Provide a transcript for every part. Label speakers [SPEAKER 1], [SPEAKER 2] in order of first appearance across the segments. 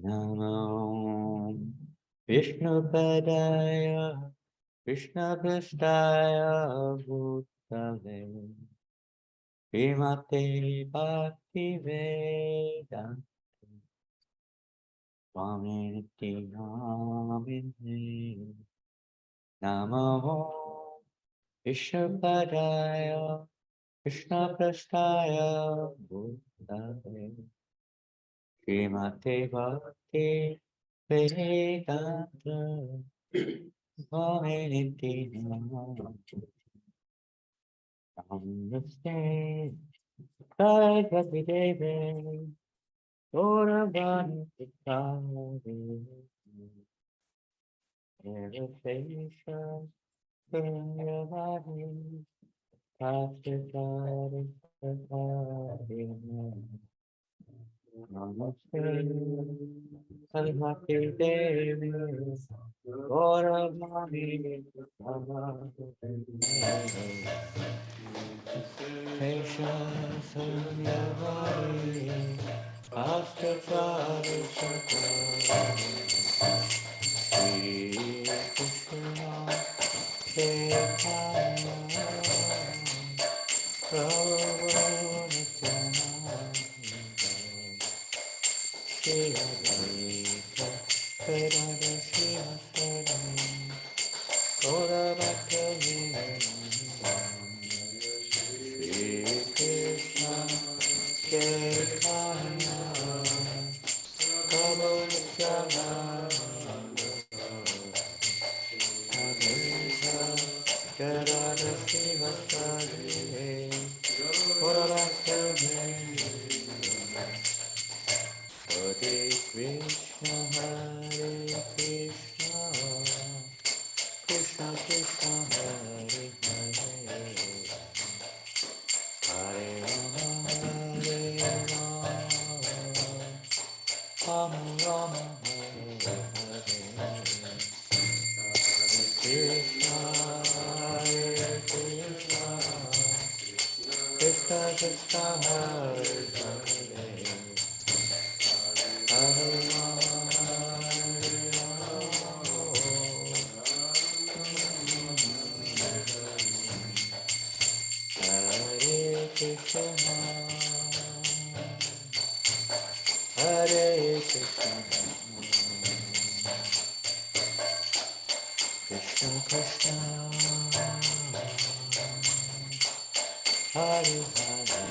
[SPEAKER 1] Namo Vishnu Padaya Krishna Prasthaya Bhutale Srimate Bhakti Vedanta Swamiti Namine Namo Vishnu Padaya Krishna Prasthaya Bhutale Srimate Bhakti Vedanta Swamiti Namine Namaste Saraswati Devi Gauravani Sitari Devasesha Punyavadi Pashatari Satari Namaste Saraswati Devi Gauravani Sitari Desha Punyavadi Pashatari Satari Shri Krishna Chaitanya Prabhu Nityananda Shri Advaita Vedanta Srivastava Gaura Bhakta Shri Krishna Chaitanya Prabhu Nityananda Gadada Srivastava Gaura Hare Krishna, Hare Krishna, Krishna Krishna, Hare Hare, Hare Rama, Hare Rama, Rama Rama, Hare Hare, Krishna, Hare Krishna, Krishna Krishna, Hare Hare,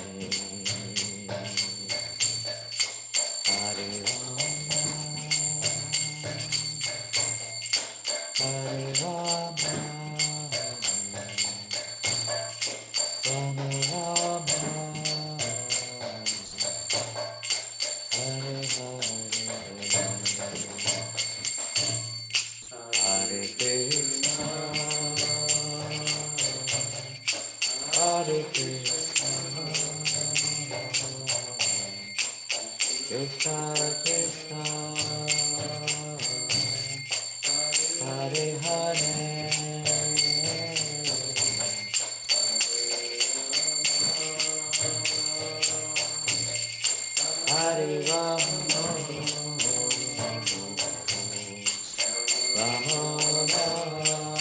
[SPEAKER 1] Hare Krishna, Hare Krishna, Krishna Krishna, Hare Hare, Hare Rama, Hare Rama, Rama Rama,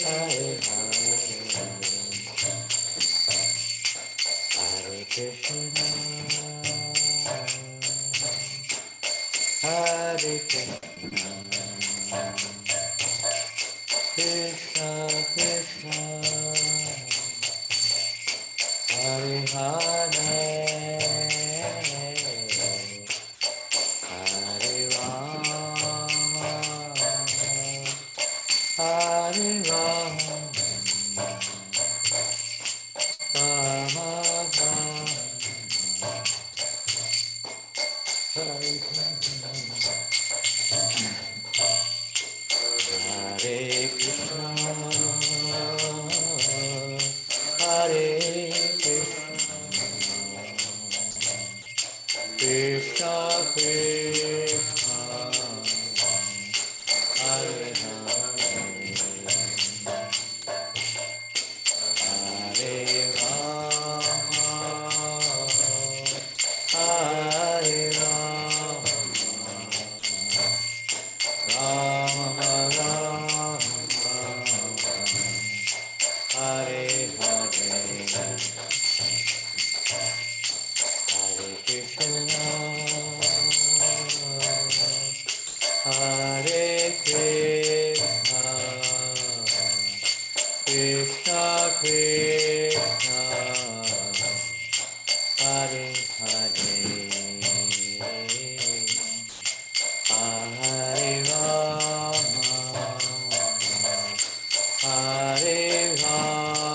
[SPEAKER 1] Hare Hare, Hare Krishna, Hare Krishna, Krishna Krishna, Hare Hare, Hare Rama, Rama Rama, Hare Hare, Hare Krishna, Hare Krishna, Krishna Krishna, Hare Hare, Hare Rama, Hare Rama, Rama Rama, Hare Hare Krishna, Hare Krishna, Krishna Krishna, Hare Hare, Krishna Krishna Hare Hare Hare Rama Hare Rama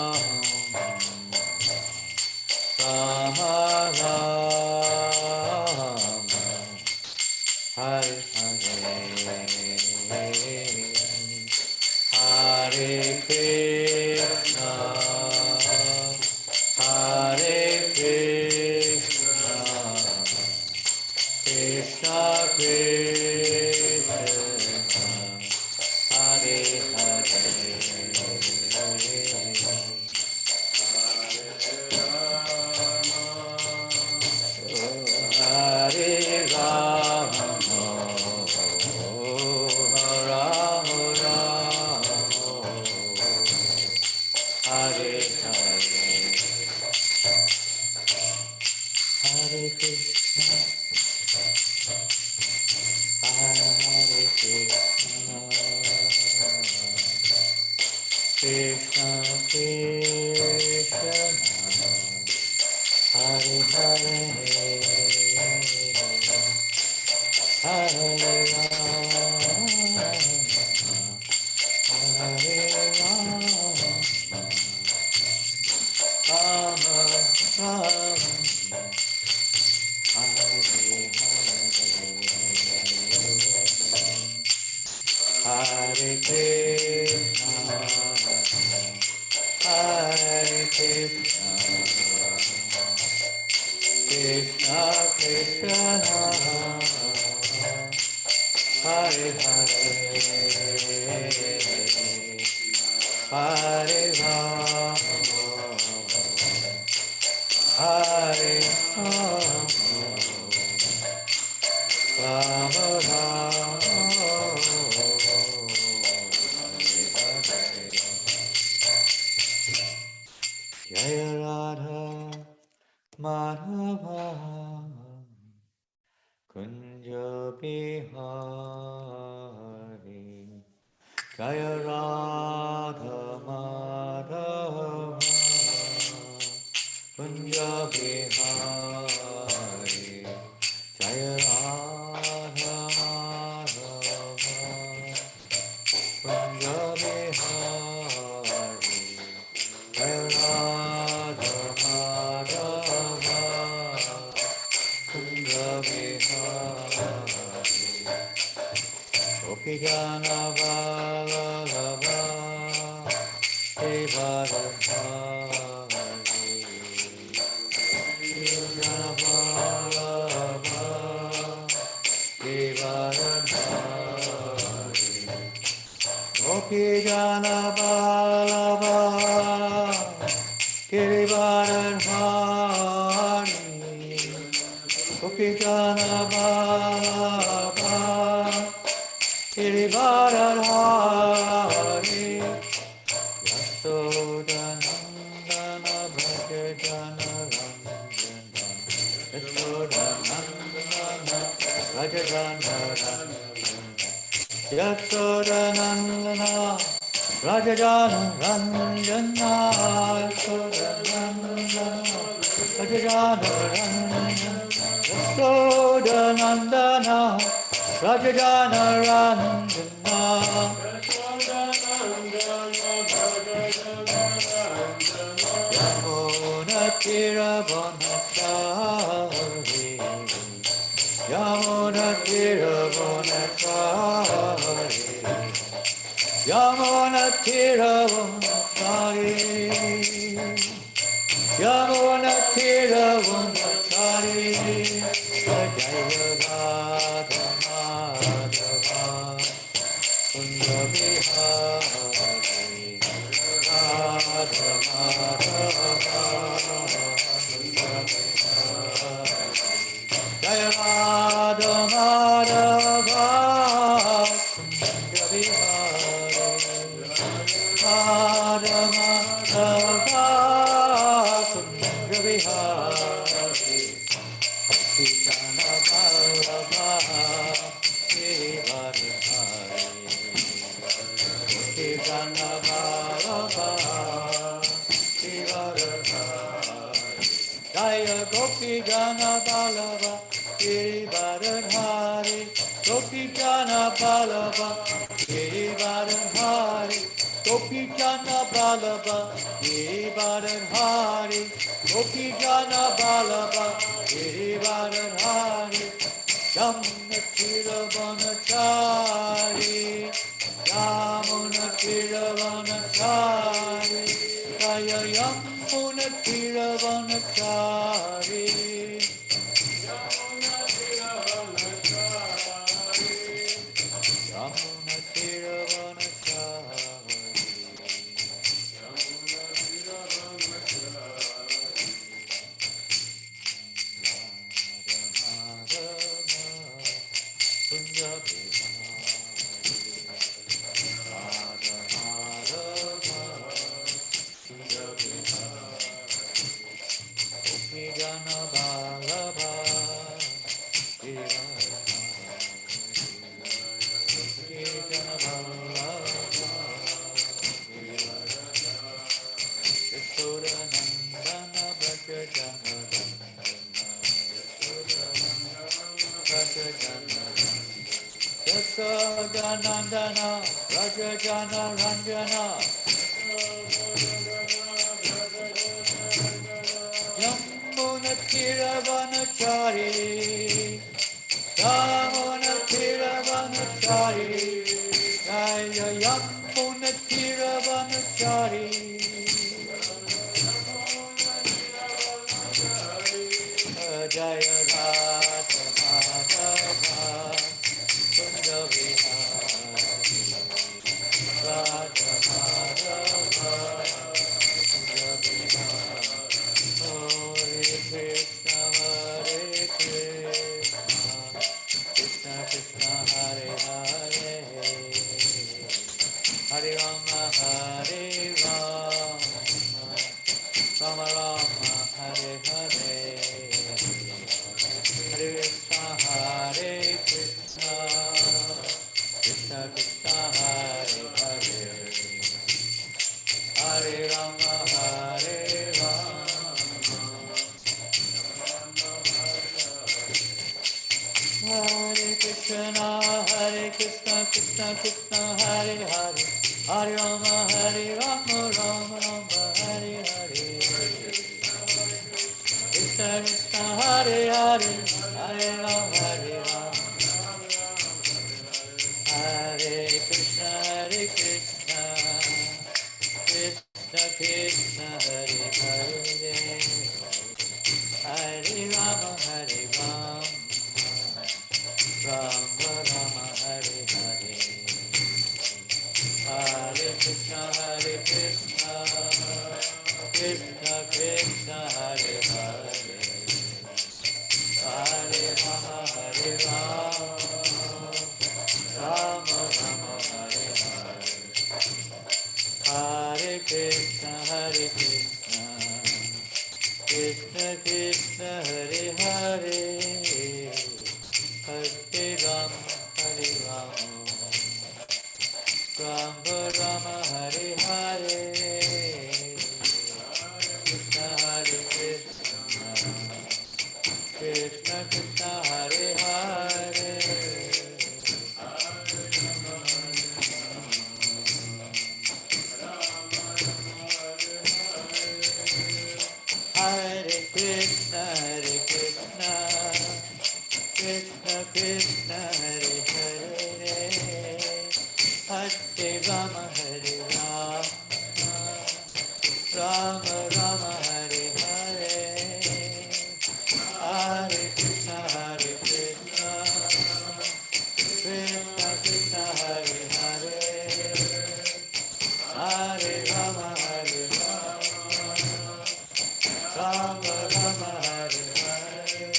[SPEAKER 1] Rama Rama Hare Hare Hare Krishna Hare Krishna Krishna Krishna Hare Hare Hare Rama Rama Rama Hare Hare Hare Krishna Hare Krishna Krishna Krishna Hare Hare Hare Rama Hare Rama Rama Rama Hare Krishna Hare Krishna Krishna Krishna Hare Hare Hare Rama Hare Rama Rama Jaya Radha Madhava Kunja Bihari Jaya Radha Madhava Kunja Bihari Jaya Radha Madhava Kunja Bihari Jaya Radha Madhava Kunja Bihari Gopi Jana Vallabha Devadhari Jana Vallabha Devadhari Gopi Jana Vallabha Devadhari Gopi Jana Vallabha Devadhari Yasodanandana Bhaja Jana Ranjana Yasodanandana Bhaja Jana Ranjana Yasodanandana Bhaja Jana Ranjana Yasodanandana Bhaja Jana Ranjana Yasodanandana Bhaja Jana Ranjana Yamuna Tirabonachari Yamuna Tirabonachari Yamuna Tirabonachari Yamuna Tirabonachari Jaya Radha Madhava Kunja Bihari Radha Madhava Jaya Radha Madhava Kunja Bihari Radha Madhava Kunja Bihari Krishna Bala Gana Balaba, Giridharadhari. Jaya Gopi Gana Balaba, Giridharadhari. Gopi Gana Balaba, Giridharadhari. Gopi Gana Balaba, Giridharadhari. Gopi Gana Balaba, Giridharadhari. Yamuna Kiravanachari, Yamuna Kiravanachari, Jaya Yamuna Kiravanachari, Yamuna Kiravanachari, Yamuna Kiravanachari, Yamuna Kiravanachari. Punjabi Radha Madhava Punjabi Gopi Gana Balaba Gopi Gana Balaba Yashoda Nandana Bhaja Jana Bhaja Jana Yasodanandana Rajajana Ranjana Yamuna Kiravanachari Yamuna Kiravanachari Jaya Yamuna Kiravanachari Jaya Radha Madhava Punjabi Radha Madhava Punjabi Hare Krishna Hare Krishna Krishna Krishna Hare Hare Hare Rama Hare Rama Rama Rama Hare Hare Hare Krishna Hare Krishna Krishna Krishna Hare Hare Hare Rama Hare Rama Hare Krishna Krishna Krishna Hare Hare Hare Rama Rama Rama Hare Hare Krishna Krishna Hare Hare Hare Rama Hare Krishna Krishna Krishna Hare Hare Hare Rama Rama Rama Hare Hare Hare Krishna Krishna Krishna Hare Hare Hare Rama Rama Rama Hare Hare Hare Krishna Krishna Krishna Hare Hare Hare Rama Rama Rama Hare Hare Krishna Krishna Krishna Krishna Hare Hare Hare Krishna Krishna Krishna Hare Hare Hare Rama Rama Rama Hare Hare Hare Krishna Krishna Krishna Hare Hare Hare Rama Rama Rama Hare Hare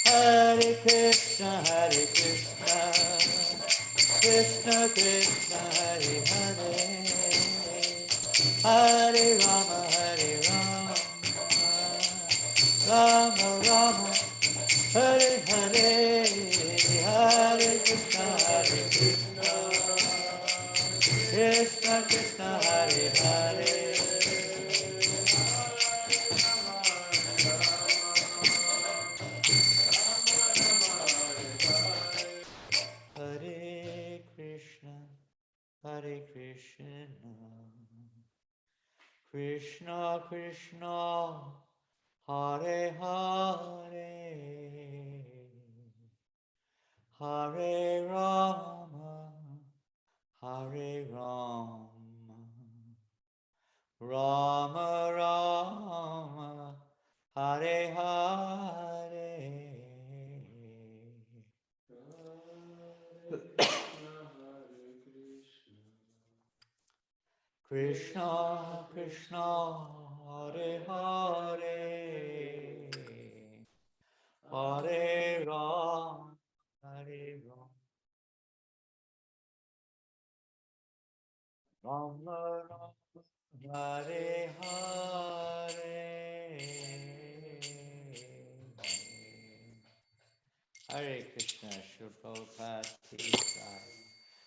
[SPEAKER 1] Hare Krishna Krishna Krishna Krishna Hare Hare Hare Rama Rama Rama Hare Hare Hare Krishna Krishna Krishna Krishna Hare Hare Hare Krishna Krishna Krishna Hare Hare Hare Rama Hare Rama Rama Rama Hare Hare Krishna Krishna Hare Hare Hare Ram Hare Ram Rama Rama Hare Hare Hare Krishna Srila Prabhupada Ki Jai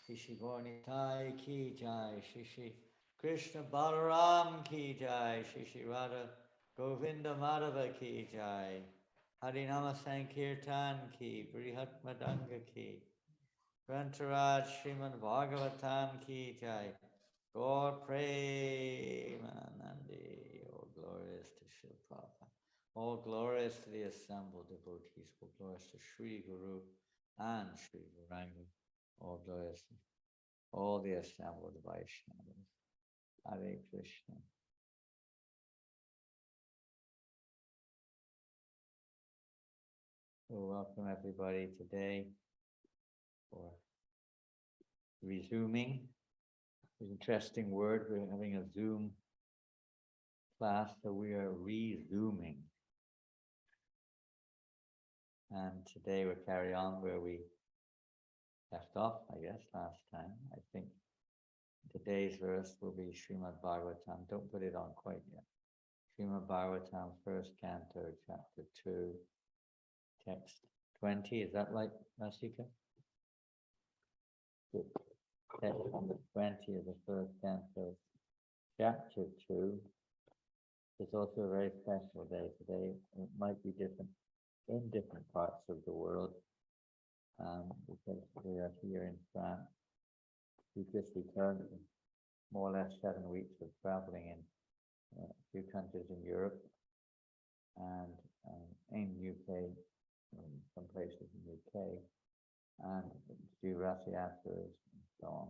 [SPEAKER 1] Shishi Gornitai Ki Jai Shishi Krishna Balaram Ki Jai Shishi Radha Govinda Madhava Ki Jai Harinama Sankirtan Ki Brihat Madanga Ki Grantaraj Srimad Bhagavatam Ki Jai Gaur Premanandi. All glorious to Srila Prabhupada. All glorious to the assembled devotees. All glorious to Sri Guru and Sri Gauranga. All glorious to all the assembled Vaishnavas. Hare Krishna. So welcome everybody today for resuming. An interesting word. We're having a Zoom class, so we are resuming. And today we'll carry on where we left off, I guess, last time. I think today's verse will be Srimad Bhagavatam. Don't put it on quite yet. Srimad Bhagavatam, first canto, chapter 2, text 20. Is that right, Masika? Text number 20 of the first canto, chapter 2. It's also a very special day today. It might be different in different parts of the world, because we are here in France. We just returned from more or less 7 weeks of traveling in a few countries in Europe and in UK, in some places in UK, and do Rath Yatras and so on.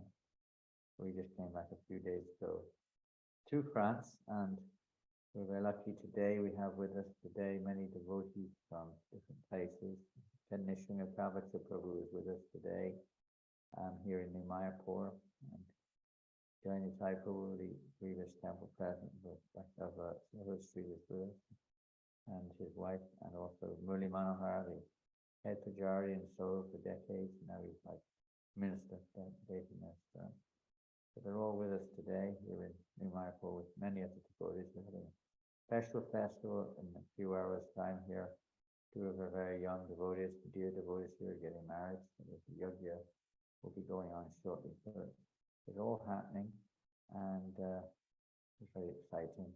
[SPEAKER 1] We just came back a few days ago to France, and we're very lucky today. We have with us today many devotees from different places. Nishunga Kavacha Prabhu is with us today here in Mayapur. And Jaini Sai Prabhu, the previous temple president of Saraswati, is with us, and his wife, and also Murli Manohar, the head pujari in Seoul for decades. Now he's like minister, deity minister. So they're all with us today here in New Mayapur with many of the devotees. We're having a special festival in a few hours' time here. 2 of our very young devotees, dear devotees here, are getting married. So the yogya will be going on shortly. So it's all happening, and it's very exciting.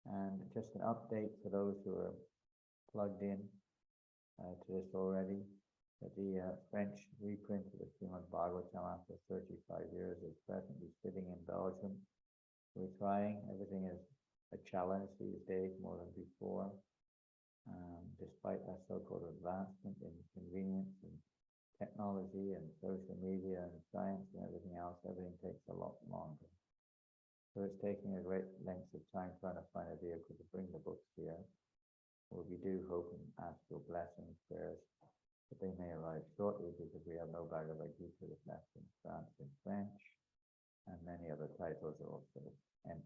[SPEAKER 1] And just an update for those who are plugged in to this already, that the French reprint of the Srimad Bhagavatam after 35 years is presently sitting in Belgium. We're trying. Everything is a challenge these days more than before. Despite that so-called advancement in convenience and technology and social media and science and everything else, everything takes a lot longer. So it's taking a great length of time trying to find a vehicle to bring the books here. Well, we do hope and ask for blessings, prayers, that they may arrive shortly, because we have no Bhagavad Gita that's left in France and French, and many other titles also, and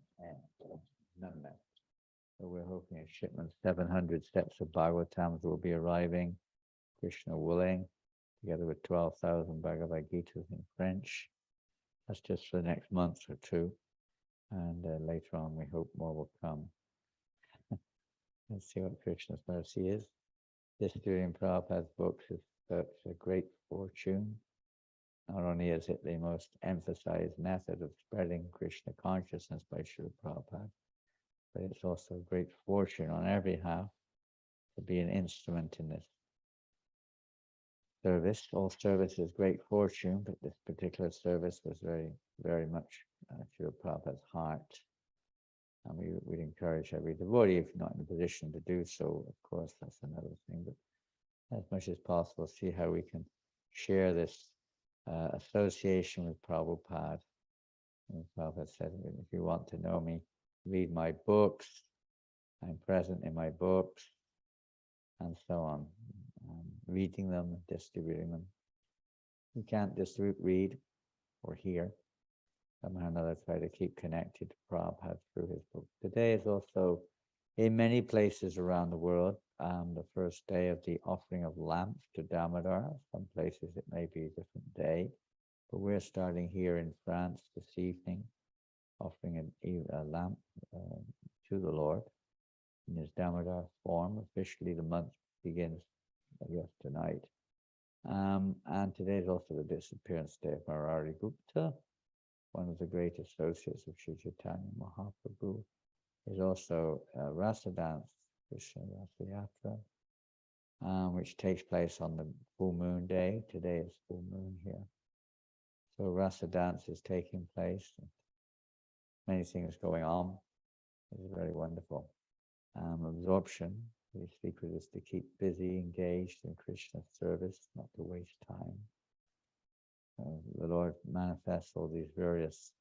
[SPEAKER 1] none left. So we're hoping a shipment 700 sets of Bhagavatams will be arriving, Krishna willing, together with 12,000 Bhagavad Gitas in French. That's just for the next month or 2. And later on, we hope more will come. Let's see what Krishna's mercy is. Distributing Prabhupada's books is such a great fortune. not only is it the most emphasized method of spreading Krishna consciousness by Srila Prabhupada, but it's also a great fortune on every half to be an instrument in this service. All service is great fortune, but this particular service was very, very much Srila Prabhupada's heart. And we'd encourage every devotee, if you're not in a position to do so, of course, that's another thing, but as much as possible, see how we can share this association with Prabhupada. And Prabhupada said, if you want to know me, read my books, I'm present in my books, and so on. Reading them, distributing them. You can't just read or hear. Somehow or another, try to keep connected to Prabhupada through his book. Today is also, in many places around the world, the first day of the offering of lamps to Damodar. Some places it may be a different day, but we're starting here in France this evening, offering a lamp to the Lord in his Damodar form. Officially, the month begins, I guess, tonight. And today is also the disappearance day of Murari Gupta, one of the great associates of Sri Chaitanya Mahaprabhu. Is also Rasa dance, Krishna Rasa Yatra, which takes place on the full moon day. Today is full moon here. So Rasa dance is taking place. Many things going on. It's very wonderful. Absorption, the secret is to keep busy, engaged in Krishna's service, not to waste time. The Lord manifests all these various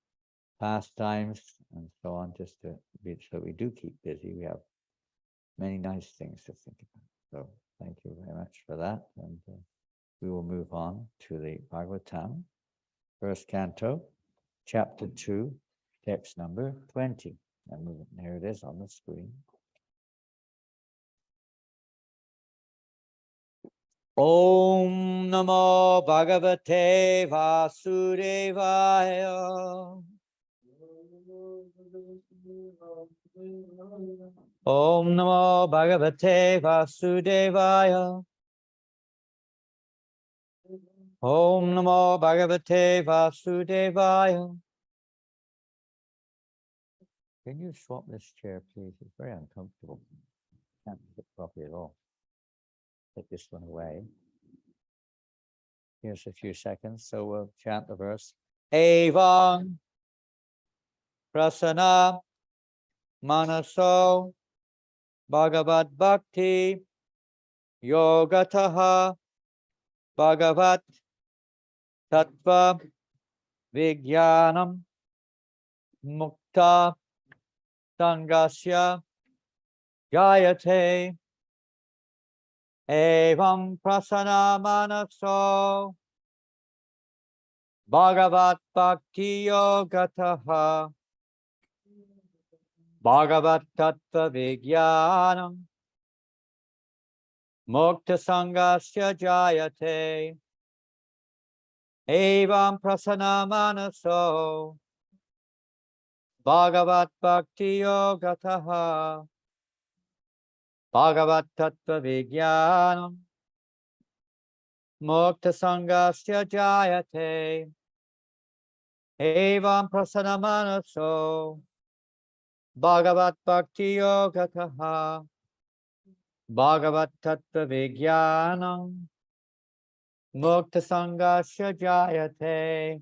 [SPEAKER 1] pastimes and so on, just to be so we do keep busy. We have many nice things to think about. So thank you very much for that. And we will move on to the Bhagavatam, first canto, chapter 2, text number 20. And here it is on the screen. Om Namo Bhagavate Vasudevaya. Om Namo Bhagavate Vasudevaya. Om Namo Bhagavate Vasudevaya. Can you swap this chair, please? It's very uncomfortable. Can't sit properly at all. Take this one away. Here's a few seconds, so we'll chant the verse. Evam Prasana Manaso Bhagavad Bhakti Yogataha Bhagavat Tattva Vijnanam Mukta Sangasya Jayate Evam Prasana Manaso Bhagavat Bhakti Yogataha Bhagavat Tattva Vijnanam Mukta Sangasya Jayate Evam Prasana Manaso Bhagavat Bhakti Yogataha Bhagavat Tattva Vijnanam Mukta Sangasya Jayate Evam Prasana Manaso Bhagavat Bhakti Yogataha Bhagavat Tattva Vijnanam Mukta Sangasya Jayate.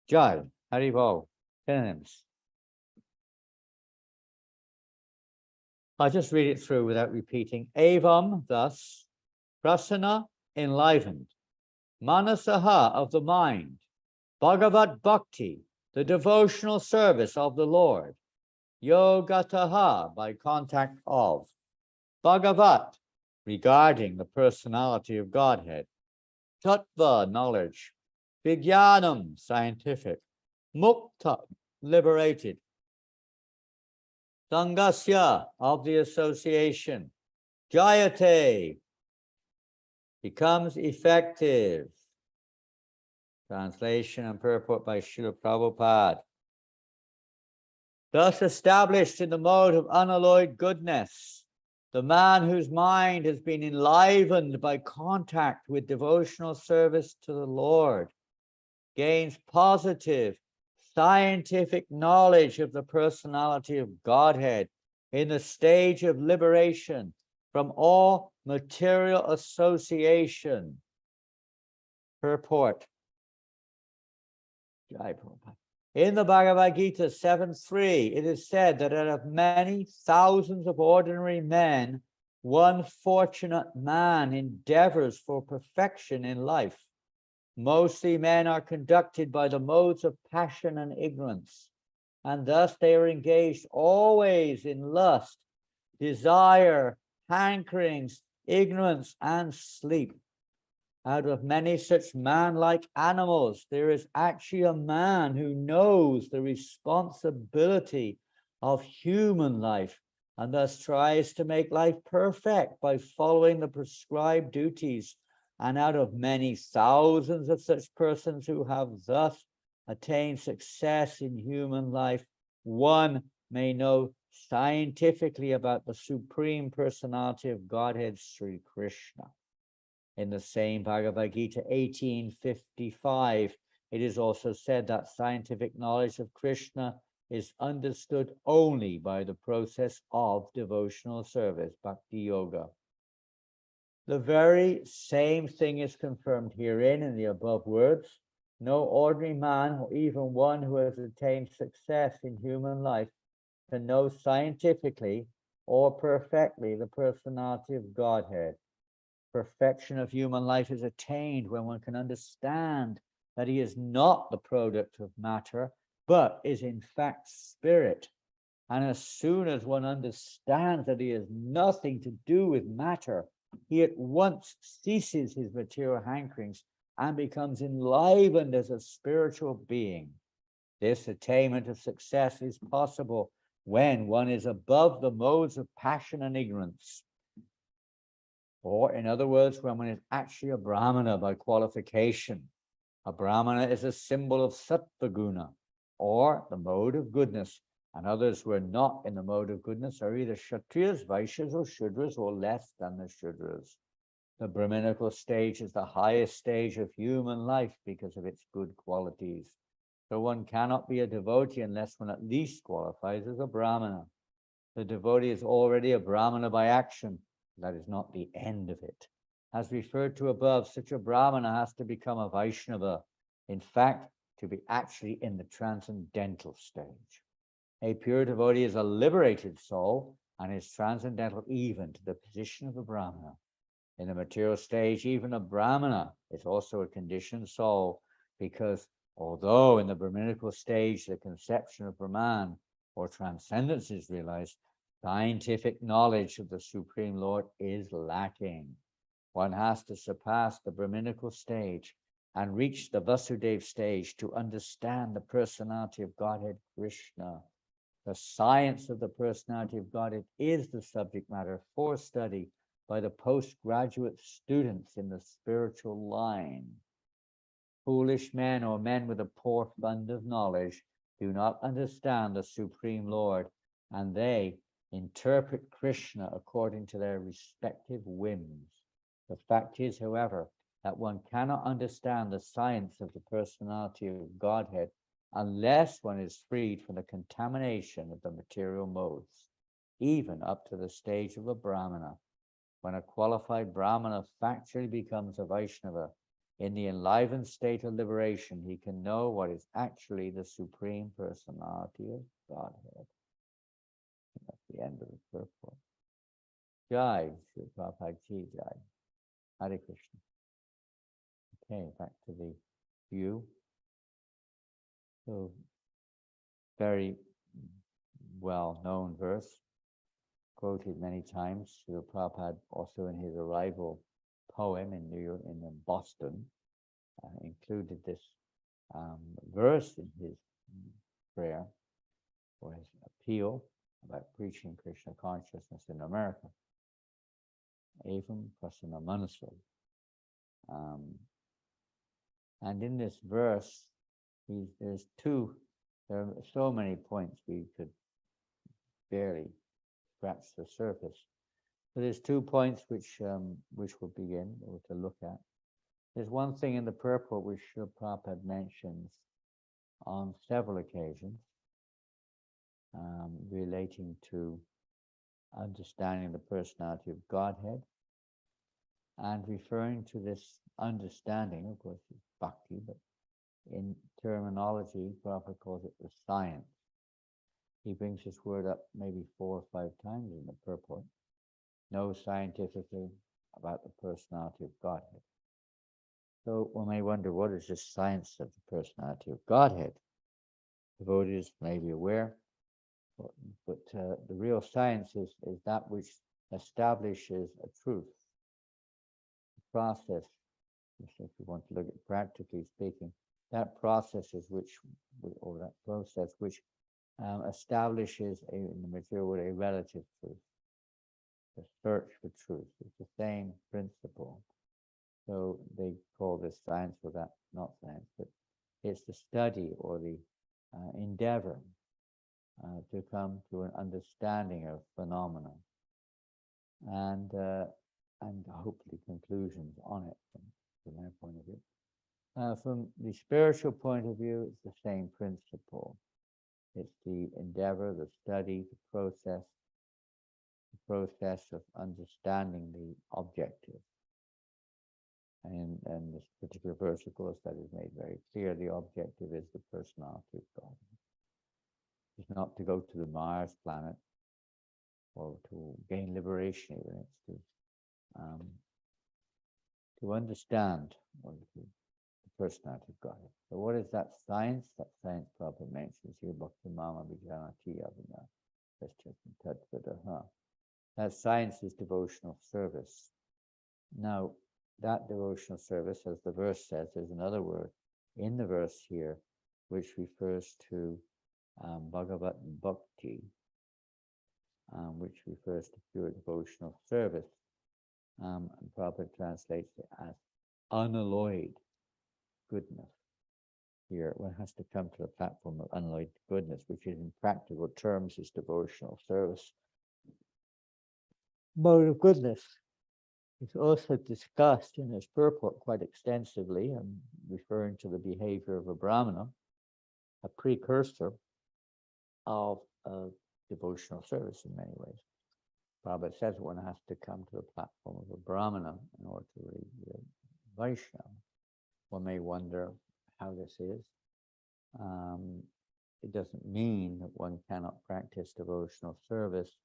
[SPEAKER 1] Jai, Haribol, synonyms. I'll just read it through without repeating. Evam, thus, prasana, enlivened, manasaha, of the mind, Bhagavat Bhakti, the devotional service of the Lord, Yogataha, by contact of, Bhagavat, regarding the personality of Godhead, Tattva, knowledge, Vijnanam, scientific, Mukta, liberated, Sangasya, of the association, Jayate, becomes effective. Translation and purport by Srila Prabhupada. Thus established in the mode of unalloyed goodness, The man whose mind has been enlivened by contact with devotional service to the Lord gains positive, scientific knowledge of the personality of Godhead in the stage of liberation from all material association. Purport. In the Bhagavad Gita 7:3, it is said that out of many thousands of ordinary men, one fortunate man endeavors for perfection in life. Mostly men are conducted by the modes of passion and ignorance, and thus they are engaged always in lust, desire, hankerings, ignorance, and sleep. Out of many such man-like animals, there is actually a man who knows the responsibility of human life and thus tries to make life perfect by following the prescribed duties. And out of many thousands of such persons who have thus attained success in human life, one may know scientifically about the Supreme Personality of Godhead, Sri Krishna. In the same Bhagavad Gita 18:55, it is also said that scientific knowledge of Krishna is understood only by the process of devotional service, bhakti yoga. The very same thing is confirmed herein in the above words. No ordinary man, or even one who has attained success in human life, can know scientifically or perfectly the personality of Godhead. Perfection of human life is attained when one can understand that he is not the product of matter, but is in fact spirit. And as soon as one understands that he has nothing to do with matter, he at once ceases his material hankerings and becomes enlivened as a spiritual being. This attainment of success is possible when one is above the modes of passion and ignorance. Or, in other words, when one is actually a Brahmana by qualification. A Brahmana is a symbol of Sattva Guna, or the mode of goodness, and others who are not in the mode of goodness are either Kshatriyas, Vaishyas, or Shudras, or less than the Shudras. The Brahminical stage is the highest stage of human life because of its good qualities. So one cannot be a devotee unless one at least qualifies as a Brahmana. The devotee is already a Brahmana by action. That is not the end of it. As referred to above, such a Brahmana has to become a Vaishnava. In fact, to be actually in the transcendental stage. A pure devotee is a liberated soul and is transcendental even to the position of a Brahmana. In the material stage, even a Brahmana is also a conditioned soul, because although in the Brahminical stage the conception of Brahman or transcendence is realized, scientific knowledge of the Supreme Lord is lacking. One has to surpass the Brahminical stage and reach the Vasudeva stage to understand the personality of Godhead Krishna. The science of the personality of Godhead is the subject matter for study by the postgraduate students in the spiritual line. Foolish men or men with a poor fund of knowledge do not understand the Supreme Lord, and they interpret Krishna according to their respective whims. The fact is, however, that one cannot understand the science of the personality of Godhead unless one is freed from the contamination of the material modes, even up to the stage of a Brahmana. When a qualified Brahmana factually becomes a Vaishnava, in the enlivened state of liberation, he can know what is actually the Supreme Personality of Godhead. That's the end of the purport. Jai, Sri Prabhupada Ji Jai. Hare Krishna. Okay, back to the view. So, very well-known verse, quoted many times. Sri Prabhupada also in his arrival poem in New York, in Boston, included this verse in his prayer for his appeal about preaching Krishna consciousness in America. Evam Prasanna Manaso. And in this verse, there are so many points we could barely scratch the surface. So there's 2 points which we'll begin or to look at. There's one thing in the purport which Srila Prabhupada mentions on several occasions, relating to understanding the personality of Godhead, and referring to this understanding, of course, is bhakti, but in terminology, Prabhupada calls it the science. He brings this word up maybe 4 or 5 times in the purport. Know scientifically about the personality of Godhead. So one may wonder, what is the science of the personality of Godhead? Devotees may be aware, but the real science is that which establishes a truth. The process, if you want to look at practically speaking, that process is which establishes in the material world a relative truth. The search for truth. It's the same principle. So they call this science, or that not science, but it's the study or the endeavor to come to an understanding of phenomena, and hopefully conclusions on it from their point of view. From the spiritual point of view, it's the same principle. It's the endeavor, the study, the process of understanding the objective. And this particular verse, of course, that is made very clear. The objective is the personality of God. It's not to go to the Mars planet or to gain liberation, even. It's to understand the personality of God. So what is that science? That science Prabhupada mentions here, Bhakti Mama Vijanati Avina. That science is devotional service. Now, that devotional service, as the verse says, there's another word in the verse here which refers to Bhagavat Bhakti, which refers to pure devotional service. And Prabhupada translates it as unalloyed goodness. Here, one has to come to the platform of unalloyed goodness, which is in practical terms is devotional service. Mode of goodness. It's also discussed in this purport quite extensively, referring to the behavior of a Brahmana, a precursor of devotional service in many ways. Prabhupada says one has to come to the platform of a Brahmana in order to read the Vaishnava. One may wonder how this is. It doesn't mean that one cannot practice devotional service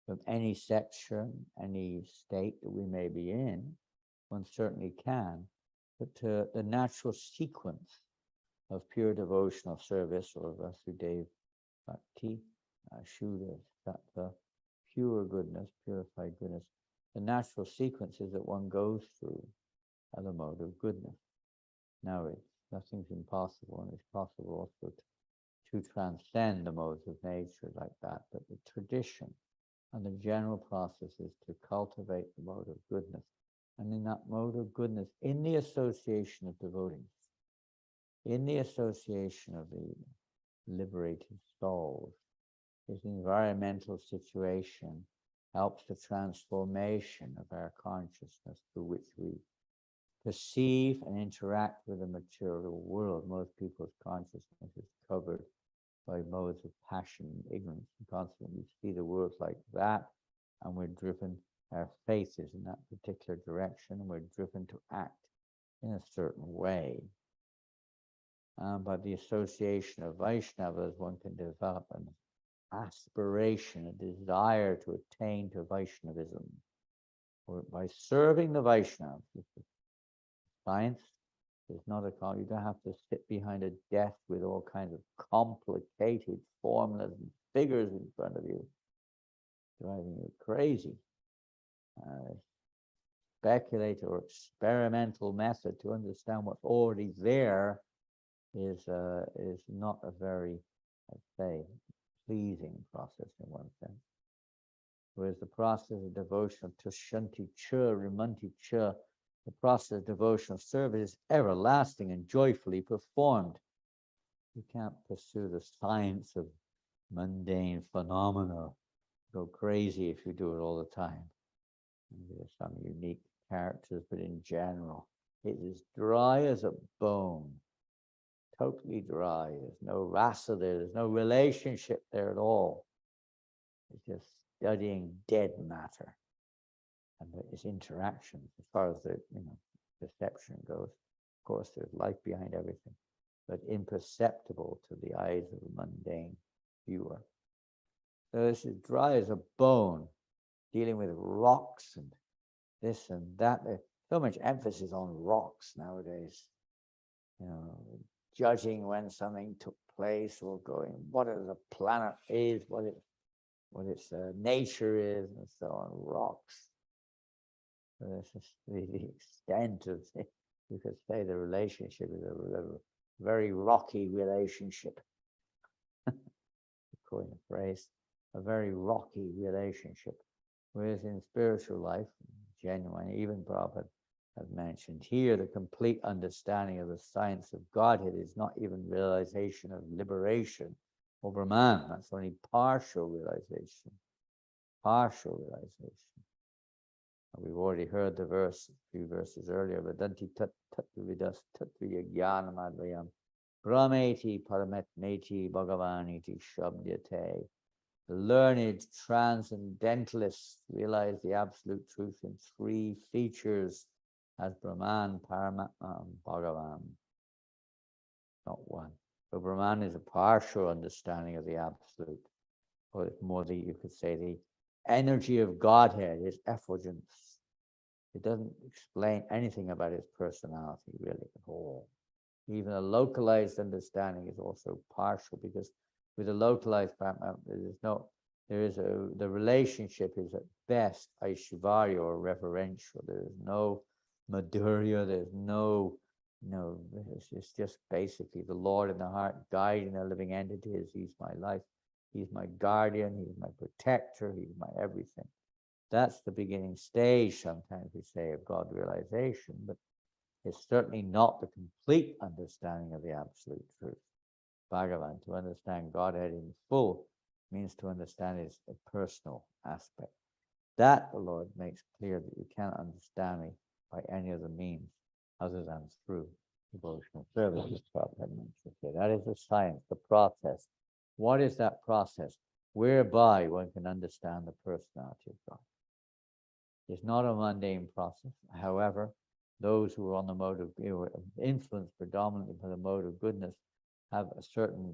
[SPEAKER 1] from any section, any state that we may be in. One certainly can, but the natural sequence of pure devotional service, or Vasudeva Bhakti, Shuddha Sattva, pure goodness, purified goodness, the natural sequence is that one goes through the mode of goodness. Now, nothing's impossible, and it's possible also to transcend the modes of nature like that, but the tradition and the general process is to cultivate the mode of goodness. And in that mode of goodness, in the association of devotees, in the association of the liberated souls, this environmental situation helps the transformation of our consciousness through which we perceive and interact with the material world. Most people's consciousness is covered by modes of passion and ignorance, and consequently see the world like that, and we're driven, our faith is in that particular direction, and we're driven to act in a certain way. By the association of Vaishnavas, one can develop an aspiration, a desire to attain to Vaishnavism, or by serving the Vaishnavas. Science is not a you don't have to sit behind a desk with all kinds of complicated formulas and figures in front of you, driving you crazy. Speculative or experimental method to understand what's already there is not a very, I'd say, pleasing process in one sense. Whereas the process of devotion to Shanti Cha, Rimanti Cha, the process of devotional service is everlasting and joyfully performed. You can't pursue the science of mundane phenomena, go crazy if you do it all the time. Maybe there's some unique characters, but in general, it is dry as a bone, totally dry. There's no rasa there. There's no relationship there at all. It's just studying dead matter, and its interactions as far as the perception goes. Of course, there's life behind everything, but imperceptible to the eyes of a mundane viewer. So this is dry as a bone, dealing with rocks and this and that. There's so much emphasis on rocks nowadays. Judging when something took place, or going what a planet is, what its nature is, and so on. Rocks. So this is the extent of you could say the relationship is a very rocky relationship. Coin a phrase, a very rocky relationship. Whereas in spiritual life, genuine, even Prabhupada has mentioned here, the complete understanding of the science of Godhead is not even realization of liberation over man. That's only partial realization. Partial realization. We've already heard the verse, a few verses earlier, Vedanti Tattvavidas Tattvijnanamadvayam Brahmeti Paramatmeti Bhagavaniti Shabdyate. The learned transcendentalists realize the absolute truth in three features as Brahman, Paramatma, and Bhagavan. Not one. So Brahman is a partial understanding of the absolute, or more you could say the energy of Godhead, his effulgence. It doesn't explain anything about his personality really at all. Even a localized understanding is also partial, because with a localized Brahman, the relationship is at best Aishvarya or reverential. There is no Madhurya, there's no, it's just basically the Lord in the heart guiding the living entities. He's my life, he's my guardian, he's my protector, he's my everything. That's the beginning stage, sometimes we say, of God realization, but it's certainly not the complete understanding of the absolute truth. Bhagavan, to understand Godhead in full, means to understand its personal aspect. That the Lord makes clear that you cannot understand me by any other means other than through devotional service. That is the science, the process. What is that process? Whereby one can understand the personality of God. It's not a mundane process. However, those who are on the mode of influenced predominantly by the mode of goodness have a certain,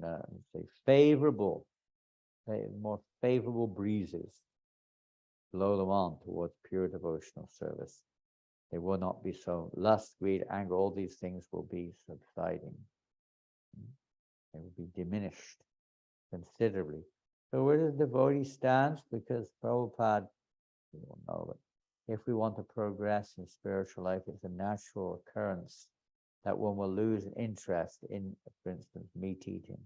[SPEAKER 1] more favorable breezes blow them on towards pure devotional service. They will not be so lust, greed, anger, all these things will be subsiding. They will be diminished considerably. So where does devotee stand? Because Prabhupada, we don't know, but if we want to progress in spiritual life, it's a natural occurrence that one will lose interest in, for instance, meat eating.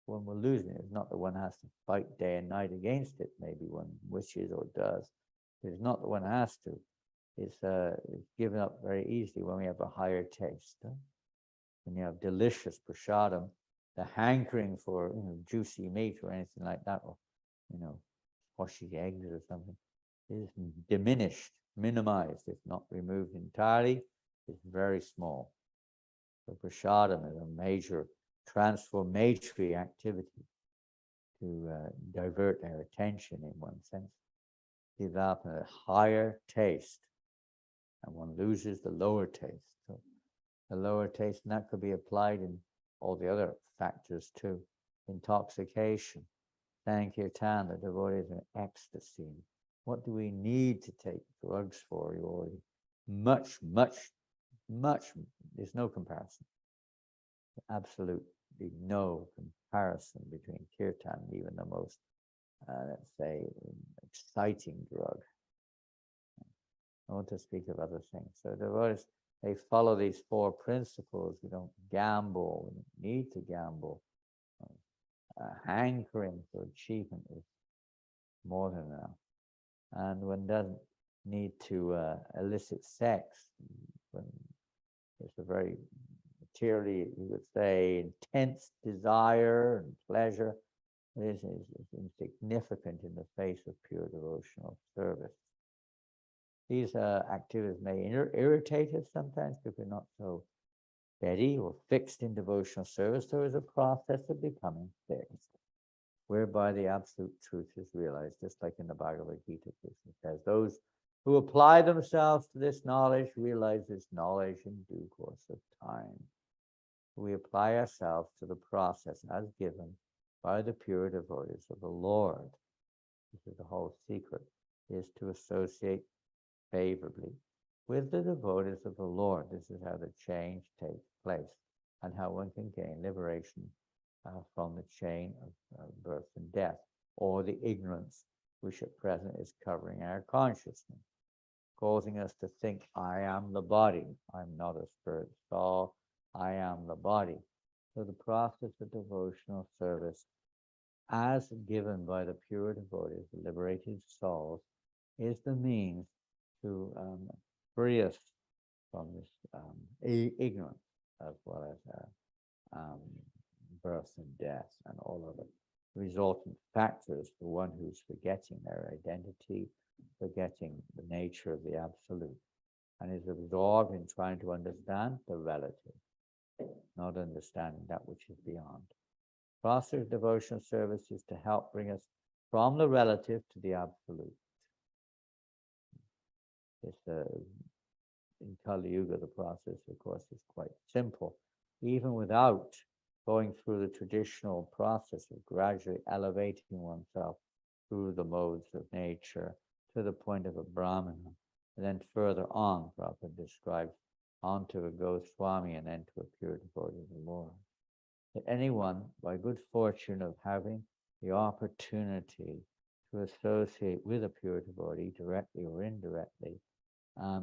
[SPEAKER 1] One will lose it. It's not that one has to fight day and night against it. Maybe one wishes or does. It's not that one has to. It's given up very easily when we have a higher taste. When you have delicious prasadam, the hankering for juicy meat or anything like that, or squashy eggs or something, is diminished, minimized, if not removed entirely. It's very small. So prasadam is a major transformatory activity to divert their attention in one sense, develop a higher taste, and one loses the lower taste. So the lower taste, and that could be applied in all the other factors too. Intoxication, sankirtan, the devotees in ecstasy. What do we need to take drugs for? Much, there's no comparison. Absolutely no comparison between kirtan and even the most, let's say, exciting drug. I want to speak of other things. So devotees, they follow these four principles. We don't gamble. We don't need to gamble. Hankering for achievement is more than enough. And one doesn't need to elicit sex. When it's a very materially, you would say, intense desire and pleasure. It is insignificant in the face of pure devotional service. These activities may irritate us sometimes because we're not so steady or fixed in devotional service. There is a process of becoming fixed, whereby the absolute truth is realized, just like in the Bhagavad Gita. It says, those who apply themselves to this knowledge realize this knowledge in due course of time. We apply ourselves to the process as given by the pure devotees of the Lord. This is the whole secret, is to associate favorably with the devotees of the Lord. This is how the change takes place and how one can gain liberation from the chain of birth and death, or the ignorance which at present is covering our consciousness, causing us to think, I am the body, I'm not a spirit soul, I am the body. So the process of devotional service, as given by the pure devotees, the liberated souls, is the means to free us from this ignorance, as well as birth and death and all of the resultant factors for one who's forgetting their identity, forgetting the nature of the absolute, and is absorbed in trying to understand the relative, not understanding that which is beyond. Process of devotional service is to help bring us from the relative to the absolute. It's in Kali Yuga, the process, of course, is quite simple, even without going through the traditional process of gradually elevating oneself through the modes of nature to the point of a Brahmana, and then further on, Prabhupada describes, onto a Goswami and then to a pure devotee of the Lord. That anyone, by good fortune of having the opportunity to associate with a pure devotee, directly or indirectly,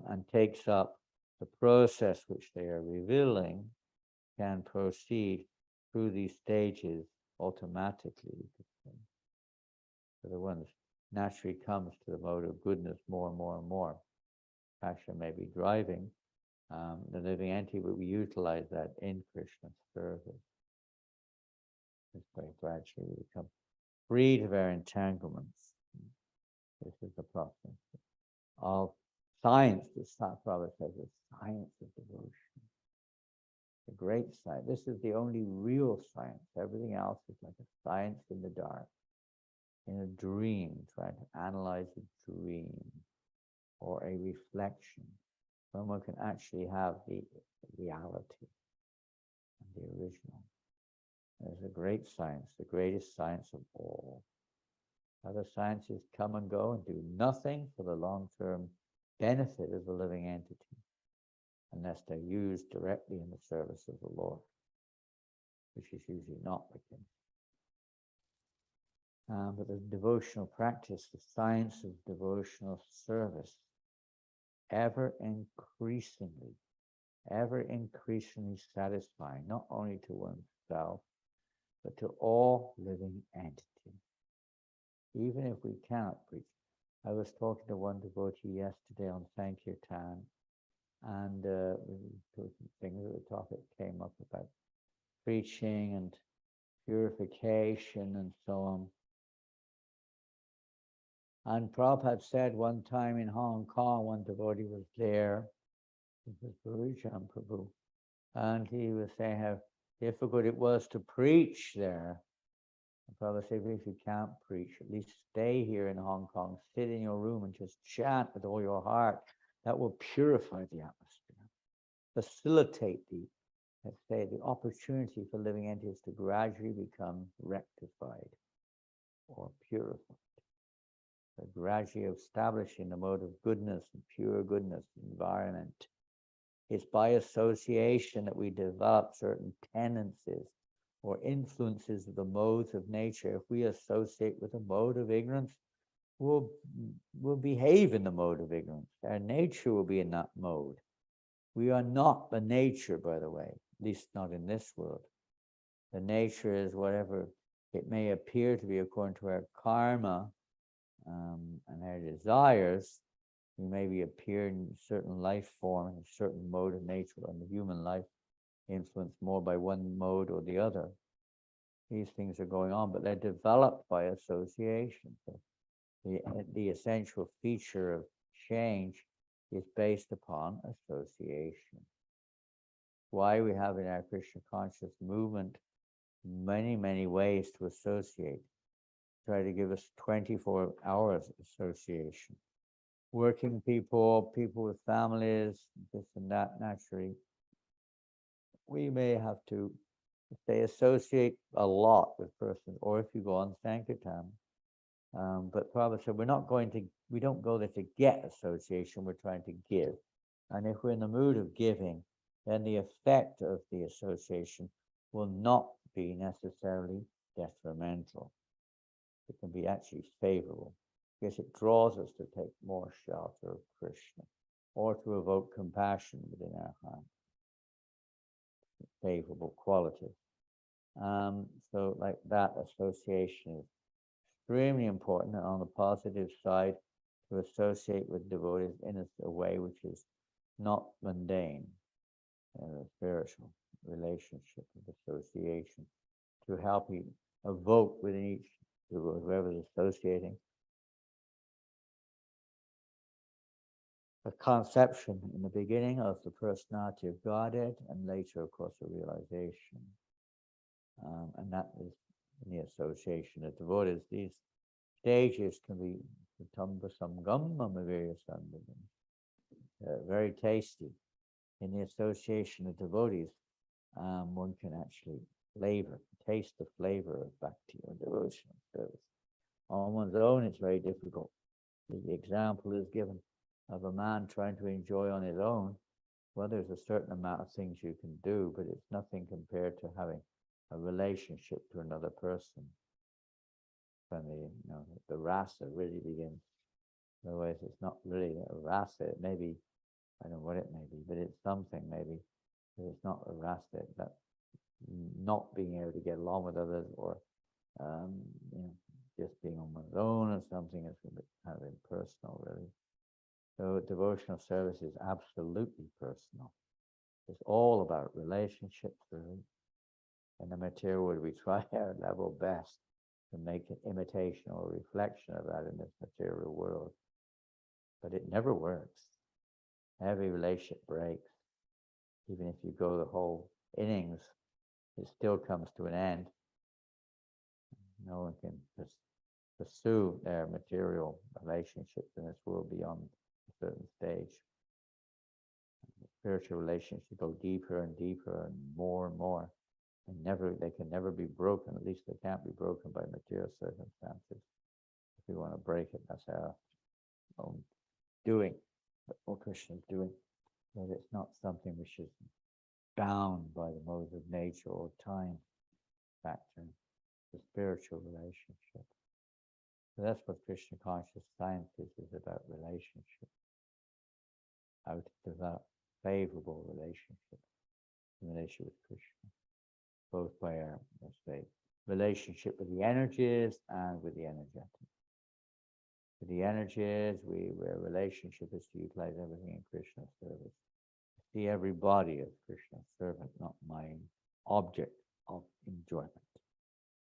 [SPEAKER 1] and takes up the process which they are revealing, can proceed through these stages automatically. So the one naturally comes to the mode of goodness more and more and more. Pasha may be driving, the living entity, but we utilize that in Krishna's service. It's very gradually we become freed of our entanglements. This is the process of science. The Prabhupada says the science of devotion. The great science. This is the only real science. Everything else is like a science in the dark, in a dream, trying to analyze a dream or a reflection. Someone can actually have the reality and the original. There's a great science, the greatest science of all. Other sciences come and go and do nothing for the long-term benefit of the living entity, unless they're used directly in the service of the Lord, which is usually not the case. But the devotional practice, the science of devotional service, ever increasingly satisfying, not only to oneself, but to all living entities. Even if we cannot preach. I was talking to one devotee yesterday on Sankirtan, and things at the topic came up about preaching and purification and so on. And Prabhupada said one time in Hong Kong, one devotee was there, it was Bhurijan Prabhu, and he was saying how difficult it was to preach there. And Prabhupada said, if you can't preach, at least stay here in Hong Kong, sit in your room and just chant with all your heart. That will purify the atmosphere, facilitate let's say, the opportunity for living entities to gradually become rectified or purified. So gradually establishing the mode of goodness and pure goodness environment. It's by association that we develop certain tendencies or influences of the modes of nature. If we associate with a mode of ignorance, we'll behave in the mode of ignorance. Our nature will be in that mode. We are not the nature, by the way, at least not in this world. The nature is whatever it may appear to be according to our karma and our desires. We maybe appear in a certain life form, in a certain mode of nature, and the human life influenced more by one mode or the other. These things are going on, but they're developed by association. So the essential feature of change is based upon association. Why we have in our Krishna conscious movement many, many ways to associate. Try to give us 24 hours association. Working people, people with families, this and that, naturally. We may have to, if they associate a lot with persons, or if you go on Sankirtan. But Prabhupada said, we don't go there to get association, we're trying to give. And if we're in the mood of giving, then the effect of the association will not be necessarily detrimental. It can be actually favorable, because it draws us to take more shelter of Krishna, or to evoke compassion within our heart. Favorable qualities. So like that association is extremely important, and on the positive side, to associate with devotees in a way which is not mundane, and a spiritual relationship of association, to help you evoke within each, whoever's associating, a conception in the beginning of the personality of Godhead, and later, of course, a realization. And that is in the association of devotees. These stages can be very tasty. In the association of devotees, one can actually taste the flavor of bhakti or devotional service. On one's own, it's very difficult. The example is given of a man trying to enjoy on his own. Well, there's a certain amount of things you can do, but it's nothing compared to having a relationship to another person. When the rasa really begins. Otherwise, it's not really a rasa. It may be, I don't know what it may be, but it's something maybe. But it's not a rasa. That not being able to get along with others, or just being on one's own, or something that's a bit kind of impersonal, really. So devotional service is absolutely personal. It's all about relationships, really. In the material world, we try our level best to make an imitation or reflection of that in this material world. But it never works. Every relationship breaks. Even if you go the whole innings, it still comes to an end. No one can pursue their material relationships in this world beyond a certain stage. The spiritual relationships go deeper and deeper and more, and they can never be broken. At least they can't be broken by material circumstances. If we want to break it, that's our own doing, what Krishna is doing. But it's not something which is bound by the modes of nature or time factor. The spiritual relationship. So that's what Krishna conscious science is about: relationship. How to develop favorable relationship in relation with Krishna, both by our, let's say, relationship with the energies and with the energetic. With the energies, where relationship is to utilize everything in Krishna's service. See everybody as Krishna's servant, not my object of enjoyment.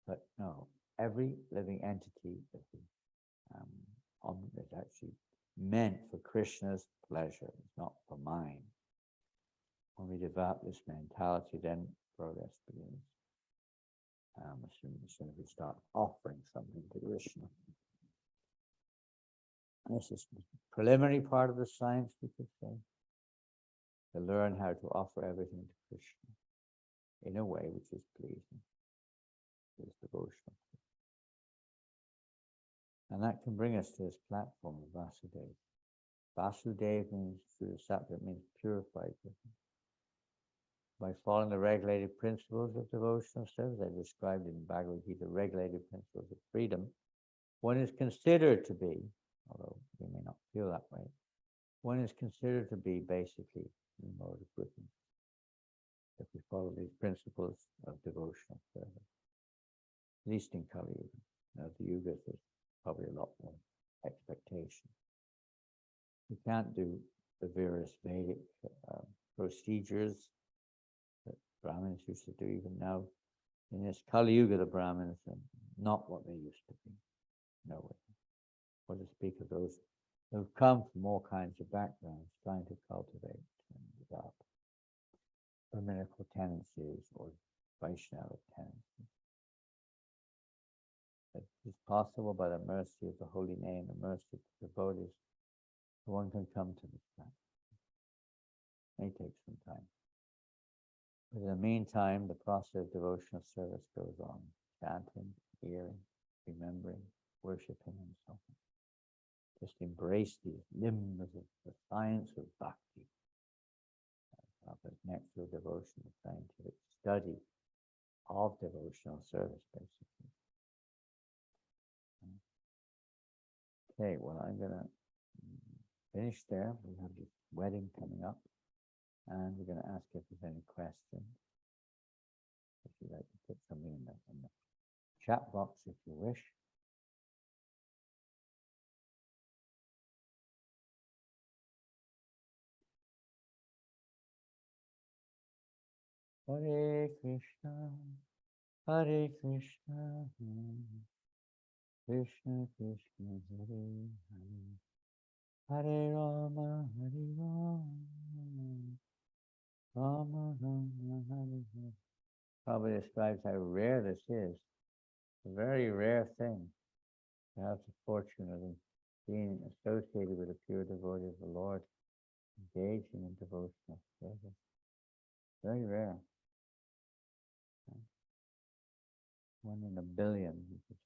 [SPEAKER 1] But no, every living entity is actually meant for Krishna's pleasure, it's not for mine. When we develop this mentality, then progress begins. As soon as we start offering something to Krishna. And this is the preliminary part of the science, we could say, to learn how to offer everything to Krishna in a way which is pleasing, is devotional. And that can bring us to this platform of Vasudeva. Vasudeva means, through the Sattva, means purified. By following the regulated principles of devotional service, I described in Bhagavad Gita, regulated principles of freedom, one is considered to be, although we may not feel that way, one is considered to be basically in mode of goodness, if we follow these principles of devotional service. At least in Kali Yuga. Now, the Yugas, there's probably a lot more expectation. We can't do the various Vedic procedures that Brahmins used to do even now. In this Kali Yuga, the Brahmins are not what they used to be. No way. What to speak of those who've come from all kinds of backgrounds, trying to cultivate and develop Brahminical tendencies or Vaishnava tendencies. It is possible by the mercy of the holy name, the mercy of the devotees, one can come to this practice. It may take some time. But in the meantime, the process of devotional service goes on, chanting, hearing, remembering, worshipping, and so on. Just embrace these limbs of the science of bhakti. Next to devotional scientific study of devotional service, basically. Okay, well, I'm going to finish there. We have this wedding coming up, and we're going to ask if there's any questions. If you'd like to put something in the chat box, if you wish. Hare Krishna, Hare Krishna, Krishna Krishna, Hare Hare, Hare Rama, Hare Rama, Rama Rama, Hare Hare. Probably describes how rare this is. A very rare thing to have the fortune of being associated with a pure devotee of the Lord, engaging in devotional service. Very rare. One in a billion.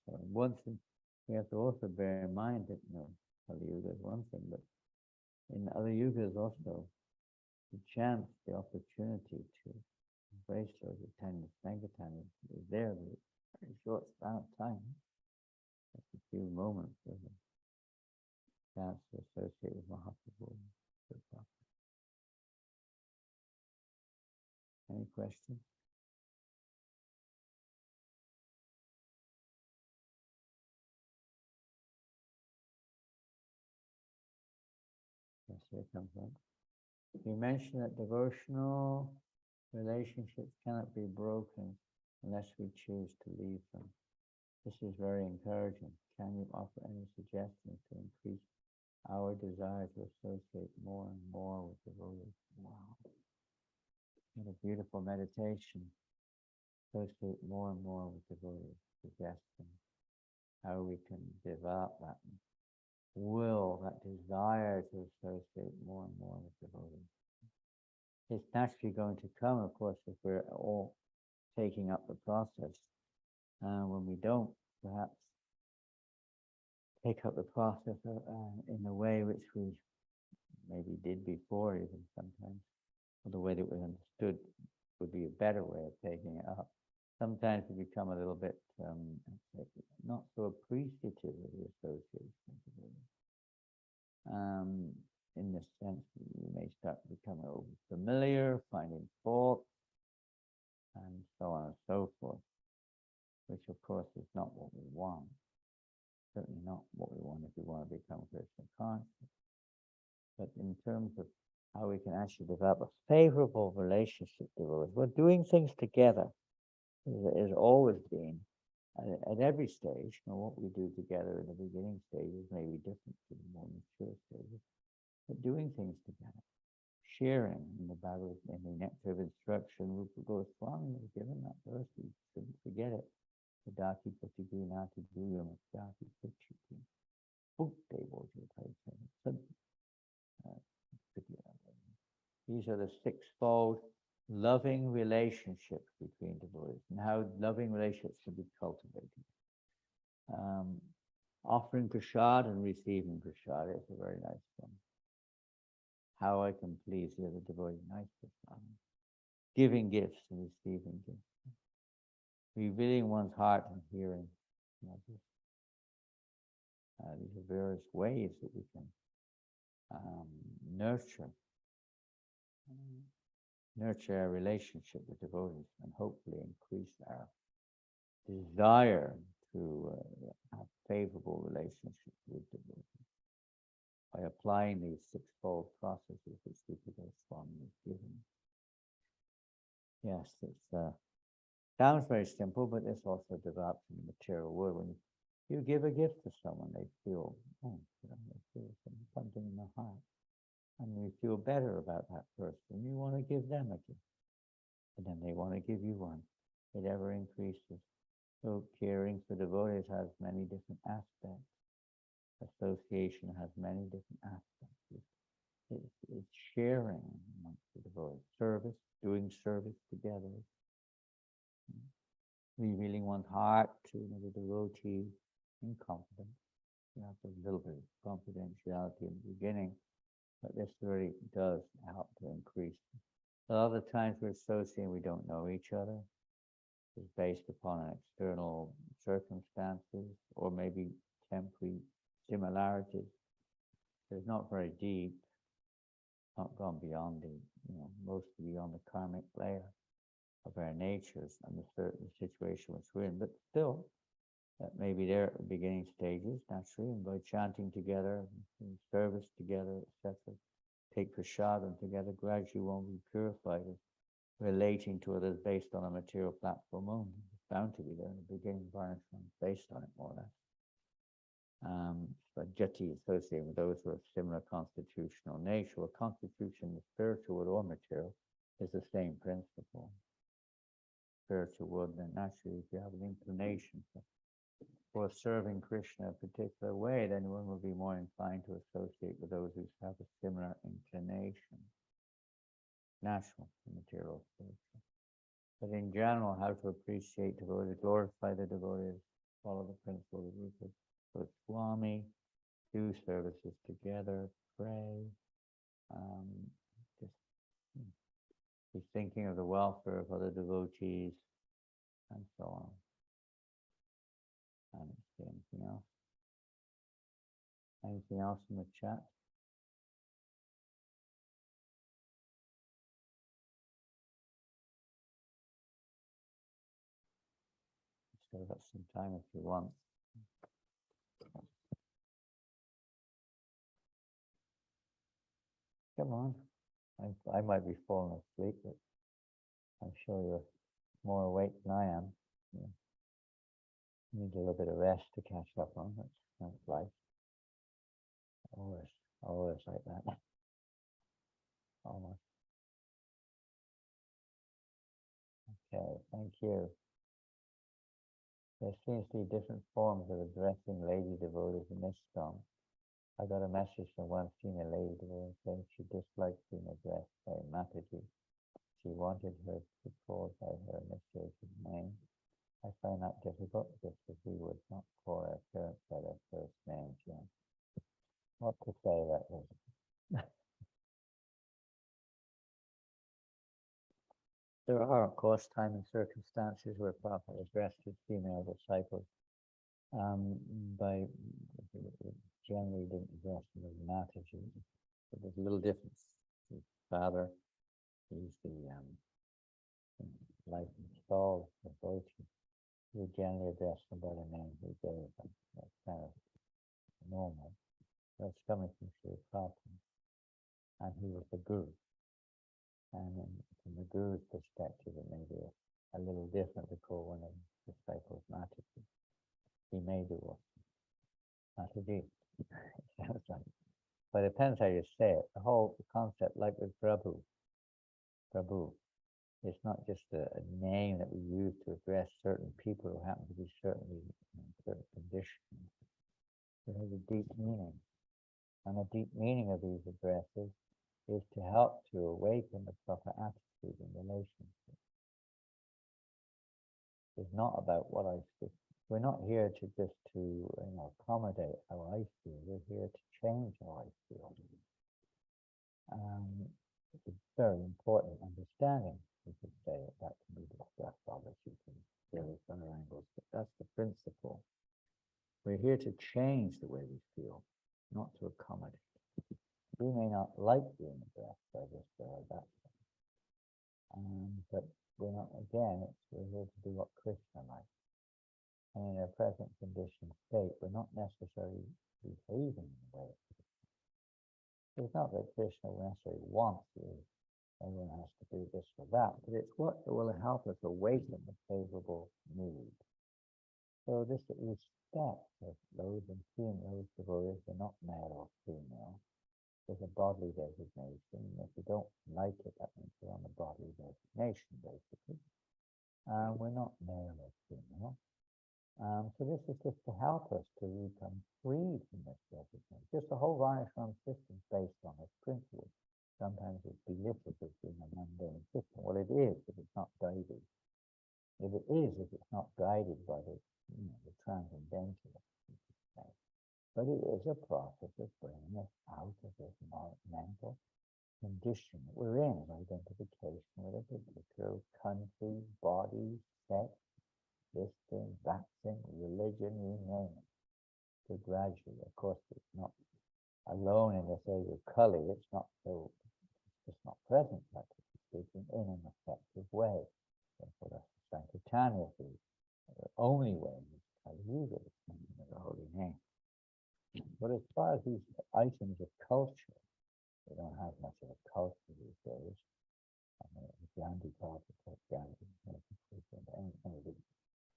[SPEAKER 1] One thing we have to also bear in mind that, Kali Yuga is one thing, but in other yugas also, the chance, the opportunity to embrace Lord Chaitanya Sankirtan is there, but it's a very short span of time. Just a few moments of a chance to associate with Mahaprabhu. Any questions? Yes, here comes one. You mentioned that devotional relationships cannot be broken unless we choose to leave them. This is very encouraging. Can you offer any suggestions to increase our desire to associate more and more with devotees? Wow. What a beautiful meditation. Associate more and more with devotees. Suggesting how we can develop that will, that desire to associate more and more with devotees. It's naturally going to come, of course, if we're all taking up the process. When we don't, perhaps, take up the process in the way which we maybe did before, even sometimes, or the way that we understood would be a better way of taking it up. Sometimes we become a little bit not so appreciative of the association. In the sense that we may start to become over familiar, finding fault, and so on and so forth, which of course is not what we want. Certainly not what we want if we want to become Krishna conscious. But in terms of how we can actually develop a favorable relationship with devotees, we're doing things together. Has always been at every stage. What we do together in the beginning stages may be different to the more mature stages, but doing things together, sharing in the Bhagavad, in the nectar of instruction, Rupa Goswami was given that verse. We shouldn't forget it. Sadaki Pati Gunati Duyam Daki Pichiti. These are the sixfold loving relationships between devotees and how loving relationships can be cultivated. Offering prasad and receiving prasad is a very nice one. How I can please the other devotee, nice prasad. Giving gifts and receiving gifts. Revealing one's heart and hearing. These are various ways that we can nurture our relationship with devotees and hopefully increase our desire to have favorable relationships with devotees by applying these sixfold processes which Rupa Goswami has given. Yes, it sounds very simple, but this also develops in the material world. You give a gift to someone, they feel, oh, they feel something in their heart. And you feel better about that person. You want to give them a gift. And then they want to give you one. It ever increases. So caring for devotees has many different aspects. Association has many different aspects. It's sharing amongst the devotees. Service, doing service together. Revealing one's heart to another devotee in confidence. You have a little bit of confidentiality in the beginning, but this really does help to increase. A lot of the times we're associating, we don't know each other. It's based upon external circumstances or maybe temporary similarities. It's not very deep, not gone beyond the, mostly beyond the karmic layer of our natures and the certain situation which we're in, but still, that may be there at the beginning stages, naturally, and by chanting together, service together, etc., take prasadam together, gradually one will be purified as relating to others based on a material platform only. It's bound to be there in the beginning, varnashram based on it more or less. But jati associated with those who have similar constitutional nature, or constitution, the spiritual or material, is the same principle. Spiritual world, then naturally, if you have an inclination for serving Krishna a particular way, then one will be more inclined to associate with those who have a similar inclination. Natural, material, spiritual. But in general, how to appreciate devotees, glorify the devotees, follow the principle of Rupa Goswami, do services together, pray, just be thinking of the welfare of other devotees, and so on. I don't see anything else. Anything else in the chat? Still got some time if you want. Come on. I might be falling asleep, but I'm sure you're more awake than I am. Yeah. You need a little bit of rest to catch up on. That's life. Always like that. Almost. Okay, thank you. There seems to be different forms of addressing lady devotees in this song. I got a message from one senior lady devotee saying she disliked being addressed by Mataji. She wanted her to be called by her initiated name. I find that difficult because we would not call our parents by their first names. Yeah. What to say about this? There are, of course, time and circumstances where Prabhupada addressed his female disciples by generally didn't address them as Mataji. But there's a little difference. His father, he's the life installed devotee. We generally address them by the name we gave them. That's kind of normal. That's coming from Sri Prabhupada. And he was the guru. And from the guru's perspective, it may be a little different to call one of the disciples Mataji. He may do what Mataji. Sounds like. But it depends how you say it. The whole concept, like with Prabhu, it's not just a name that we use to address certain people who happen to be certainly in certain conditions. It has a deep meaning. And the deep meaning of these addresses is to help to awaken the proper attitude in relationship. It's not about what I feel. We're not here to just to accommodate how I feel. We're here to change how I feel. It's a very important understanding. We could say that can be discussed, obviously, from various other angles, but that's the principle. We're here to change the way we feel, not to accommodate. We may not like being addressed by this or that, but we're not. Again, we're here to do what Krishna likes. And in our present conditioned state, we're not necessarily behaving in a way. It's not that Krishna necessarily wants you. Everyone has to do this or that, but it's what will help us awaken the favorable mood. So this respect of those and seeing those devotees are not male or female. There's a bodily designation. If you don't like it, that means you're on the bodily designation, basically. We're not male or female. So this is just to help us to become freed from this designation. Just the whole Varnashram system is based on this principle. Sometimes it's belittled as being a mundane system. Well, it is if it's not guided. If it is, if it's not guided by the, the transcendental. But it is a process of bringing us out of this mental condition that we're in, of identification with a particular country, body, sex, this thing, that thing, religion, you name it. So gradually, of course, it's not alone in this age of Kali, it's just not present, practically speaking, in an effective way. Therefore, that's the Sankirtana view. The only way is Kali Yuga, the holy name. But as far as these items of culture, we don't have much of a culture these days. I mean, Gandhi called it Gandhi.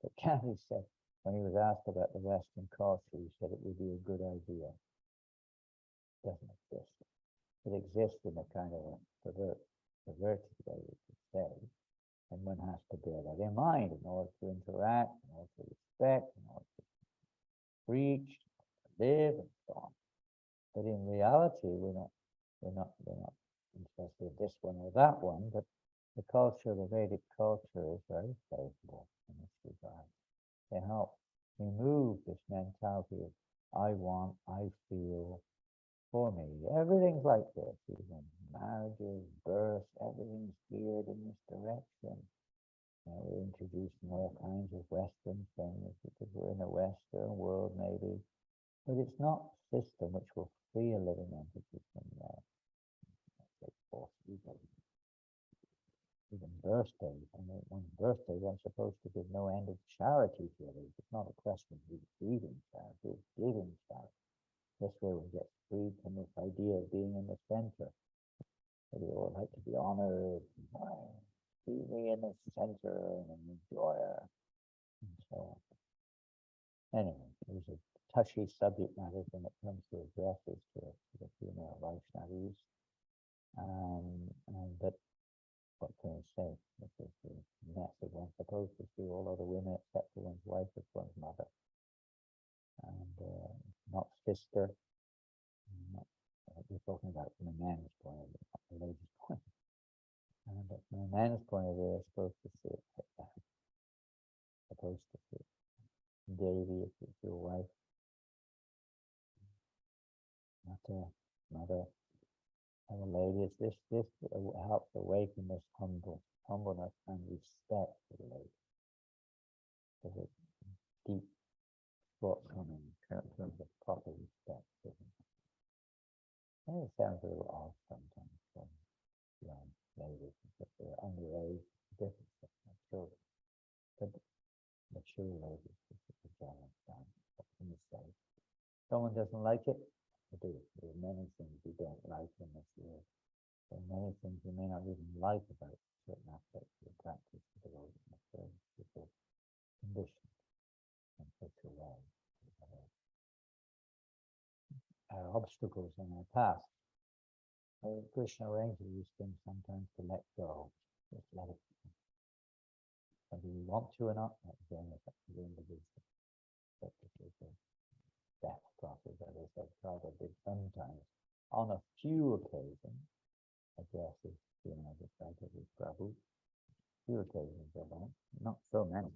[SPEAKER 1] But Gandhi said, when he was asked about the Western culture, he said it would be a good idea. It doesn't exist. It exists in a kind of a perverted way, you could say. And one has to bear that in mind in order to interact, in order to respect, in order to preach, to live, and so on. But in reality, we're not interested in this one or that one, but the culture, the Vedic culture, is very favorable in this regard. They help remove this mentality of I want, I feel, for me. Everything's like this, even marriages, births, everything's geared in this direction. We're introducing all kinds of Western things because we're in a Western world, maybe. But it's not a system which will free a living entity from even birthdays. I mean, on birthdays, I'm supposed to give no end of charity to others. It's not a question of receiving charity, it's giving charity. This way we get freed from this idea of being in the center. We all like to be honored, see me in the center and an enjoyer, and so on. Anyway, there's a touchy subject matter when it comes to addresses to the female Vaishnavis. But what can I say? This is the message one's supposed to see all other women except for one's wife as one's mother. And not sister. We're talking about from a man's point of view, not the lady's point. But from a man's point of view, they're supposed to see it like that. Supposed to see it. Devi, if it's your wife. Not a mother. And the lady, this helps awaken this humbleness and respect for the lady. There's a deep shortcoming in terms of proper respect. And it sounds a little odd sometimes from young ladies, because they're underage, different from children. But mature ladies, this is a challenge time. What can you say? Someone doesn't like it? I do. There are many things we don't like in this world. There are many things we may not even like about certain aspects of the practice of the Lord and the service people conditioned in such a way. Our obstacles in our past. Krishna arranges these things sometimes to let go. Just let it go. Whether you want to or not, that's again up to the individual. But this is a death process, as I said, Prabhupada did sometimes, on a few occasions, addresses, disciples with Prabhu. Few occasions alone, not so many.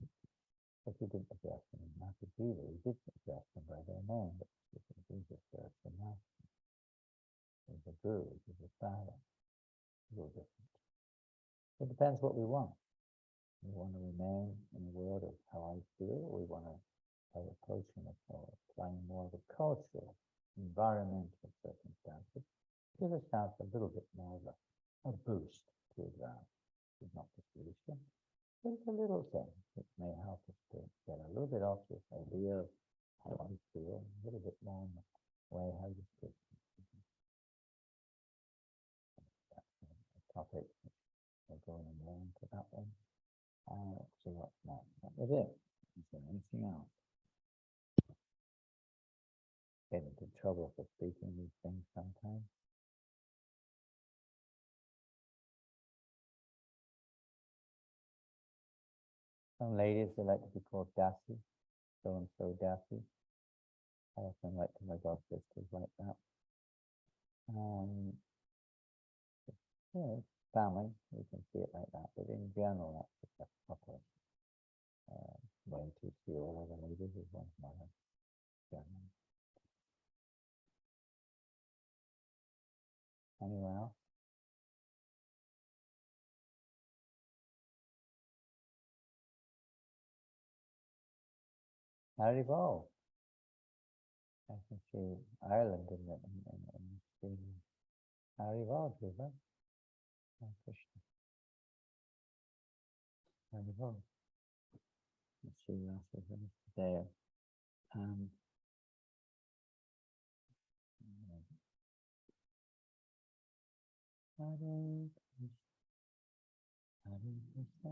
[SPEAKER 1] But he didn't address them in Master Jiva. He did address them by their name, but he just addressed them now. He's a guru, he's a father. A little different. It depends what we want. We want to remain in the world of how I feel, or we want to by approaching it or applying more of a cultural, environmental circumstances, give ourselves a little bit more of a boost to advance. It's not the solution, but it's a little thing which may help us to get a little bit off this idea of how I feel, a little bit more in the way how you feel. That's a topic we're going more into that one. Let's see what's next. That was it. Is there anything else? get into trouble for speaking these things sometimes. Some ladies, they like to be called Dasi, so and so Dasi. I often like to my god sisters like that. Yeah, family, you can see it like that, but in general, that's just a proper way to see all of the ladies as one's mother. Generally. Anyone else? Haribo. I can see Ireland in Sweden. Haribo, Dhruva. Oh, Krishna. Haribo. Let's see what else is there. Um, Hare Hare Krishna.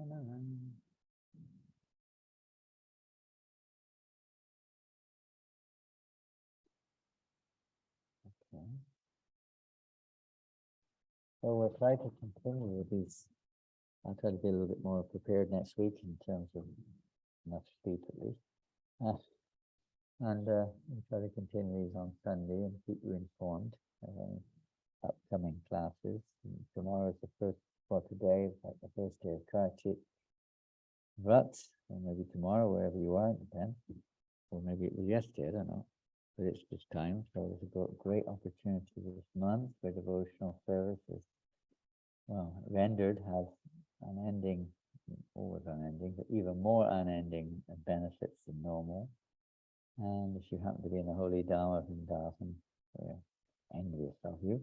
[SPEAKER 1] Okay. So we'll try to continue with these. I'll try to be a little bit more prepared next week in terms of enough sleep at least. And we'll try to continue these on Sunday and keep you informed of any upcoming classes. And tomorrow is the first, for today, it's like the first day of Kartik Vrat, or maybe tomorrow, wherever you are, it depends. Or maybe it was yesterday, I don't know. But it's this time, so there's a great opportunity this month where devotional service is, well, rendered, has unending, always unending, but even more unending benefits than normal. And if you happen to be in the holy Dhamma of Vrindavan, we're envious of you.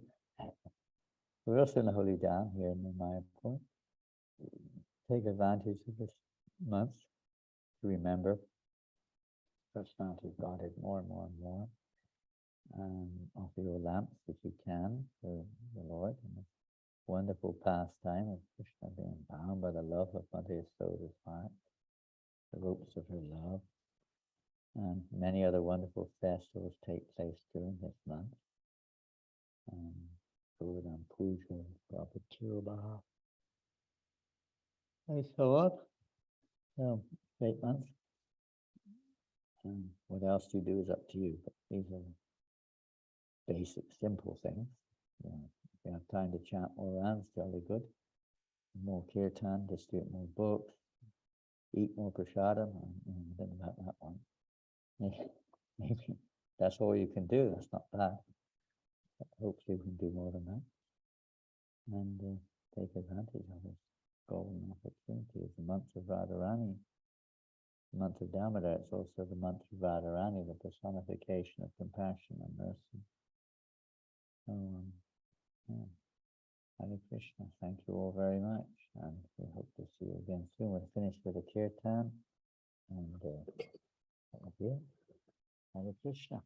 [SPEAKER 1] We're also in the holy Dham here in Mayapur. Take advantage of this month to remember personality of Godhead more and more and more. Offer your lamps if you can for the Lord. And this wonderful pastime of Krishna being bound by the love of Mother Yasoda's heart, the ropes of her love. And many other wonderful festivals take place during this month. Govardhan Puja, Prabhupada Kirubaha, and so on. So, great month. And what else you do is up to you, but these are basic, simple things. If you have time to chant more rounds, jolly good. More kirtan, distribute more books, eat more prasadam. I don't know about that one. Maybe that's all you can do. That's not bad. But hopefully you can do more than that. And take advantage of this golden opportunity. It's the month of Radharani. The month of Damodar, it's also the month of Radharani, the personification of compassion and mercy. So, yeah. Hare Krishna, thank you all very much, and we hope to see you again soon. We'll finish with a kirtan, and that will be it. Hare Krishna.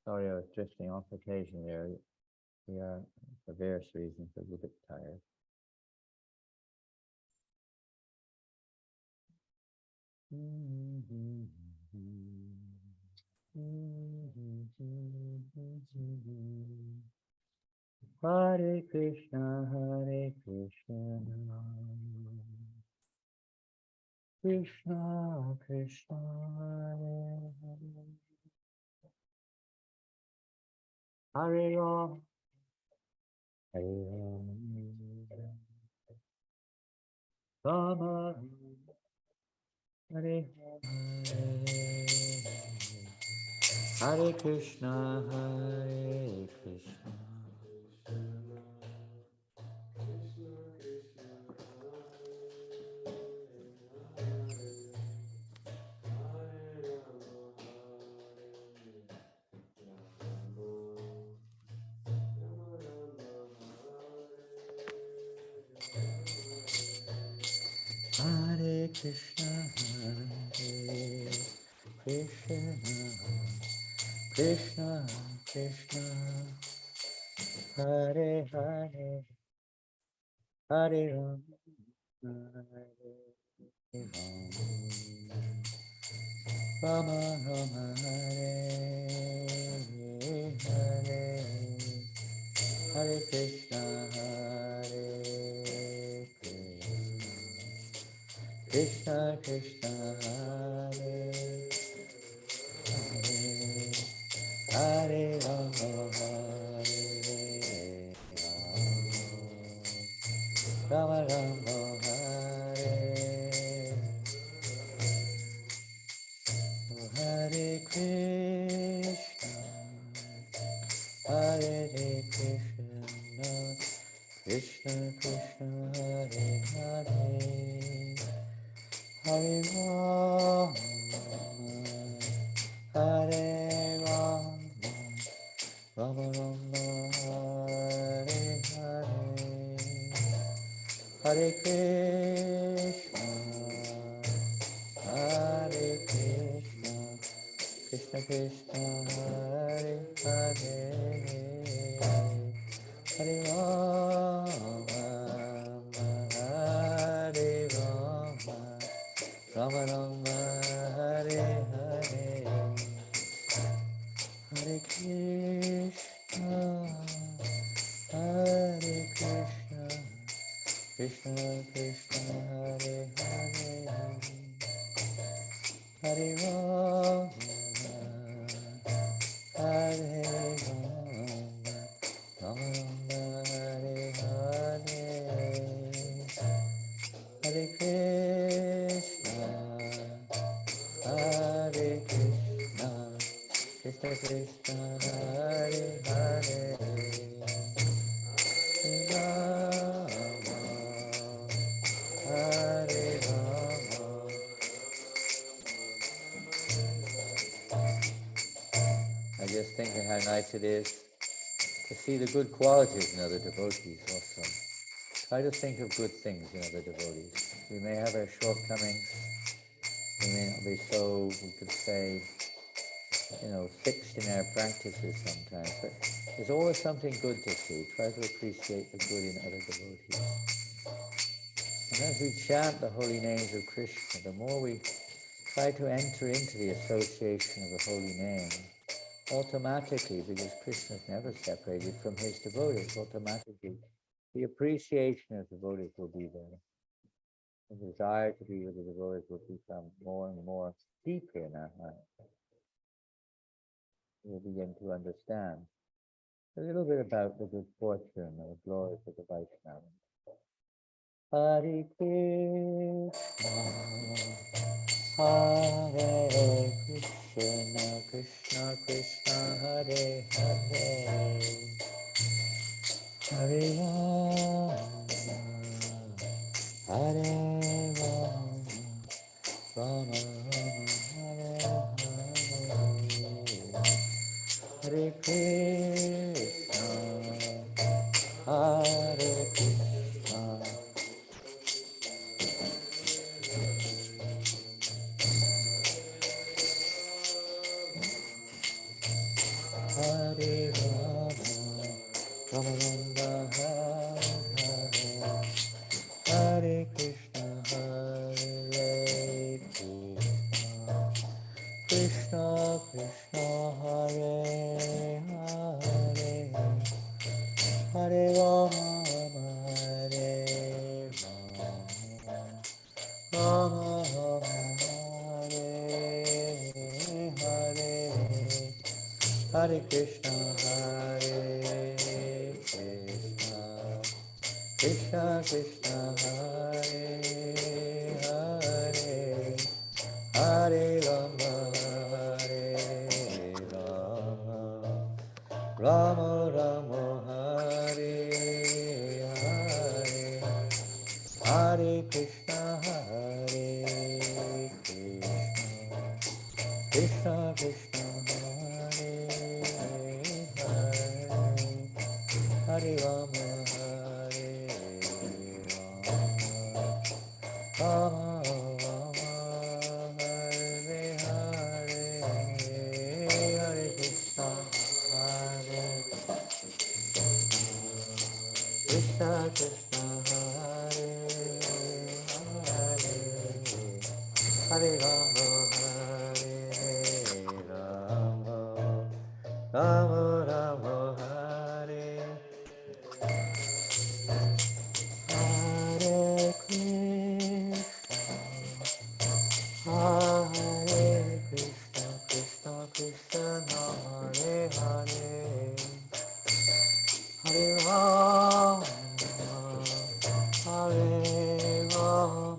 [SPEAKER 1] Sorry, I was drifting off occasion there. We are, for various reasons, a little bit tired. Hare Krishna, Krishna Krishna, Hare Ram, Hare Ram, Rama, Hare Hare Krishna, Hare Krishna. Hare Krishna, Hare Krishna, Krishna Krishna, Hare Hare, Hare Ram, Hare Ram. Rama Rama Hare Hare, Hare Krishna Hare Krishna, Krishna Krishna Hare Hare, Hare Rama Hare Rama, Rama Rama Hare, Hare Krishna, Hare Krishna, Krishna Krishna Hare Hare, Hare Rama, Hare Rama, Rama Rama Hare Hare, Hare Krishna, Hare Krishna, Krishna Krishna, Hare Hare, Hare Rama, Hare Rama, Rama Rama, Hare Hare, Hare Krishna, Hare Krishna, Krishna Krishna, Hare Hare, Hare Rama, Hare Rama, Rama Rama, Hare Hare, Hare Krishna, Hare Krishna, Krishna Krishna, Hare Hare, Rama, Hare Rama. I just think of how nice it is to see the good qualities in other devotees also. Try to think of good things in other devotees. We may have our shortcomings. We may not be so, we could say, fixed in our practices sometimes, but there's always something good to see. Try to appreciate the good in other devotees. And as we chant the holy names of Krishna, the more we try to enter into the association of the holy name, automatically, because Krishna is never separated from his devotees, automatically the appreciation of devotees will be there. The desire to be with the devotees will become more and more deeper in our heart. We'll begin to understand a little bit about the good fortune or glories of the Vaishnava. Hare Krishna, Hare Krishna, Krishna Krishna, Hare Hare, Hare Rama, Hare Rama, Rama Rama, Hare Krishna, Hare Krishna, Hare Rama, Rama Rama, Hare Hare Krishna, Hare Krishna, Krishna Krishna, Hare Hare, Hare Rama, Hare Rama, Rama Rama, Hare Hare, Hare Krishna, Hare Krishna, Krishna Krishna, Hare Hare, Hare Rama, Hare Rama, Rama Rama, Hare Hare, Hare Krishna, Hare Krishna, Krishna Krishna, Hare Hare, Hare Rama, Hare Rama, Rama Rama, Hare Hare, Hare Krishna, Hare Krishna, Krishna, Hare Hare, Hare Rama, Hare Rama Rama Hare Hare Krishna, Hare Krishna, Krishna Krishna, Hare Hare, Hare Rama, Hare Rama,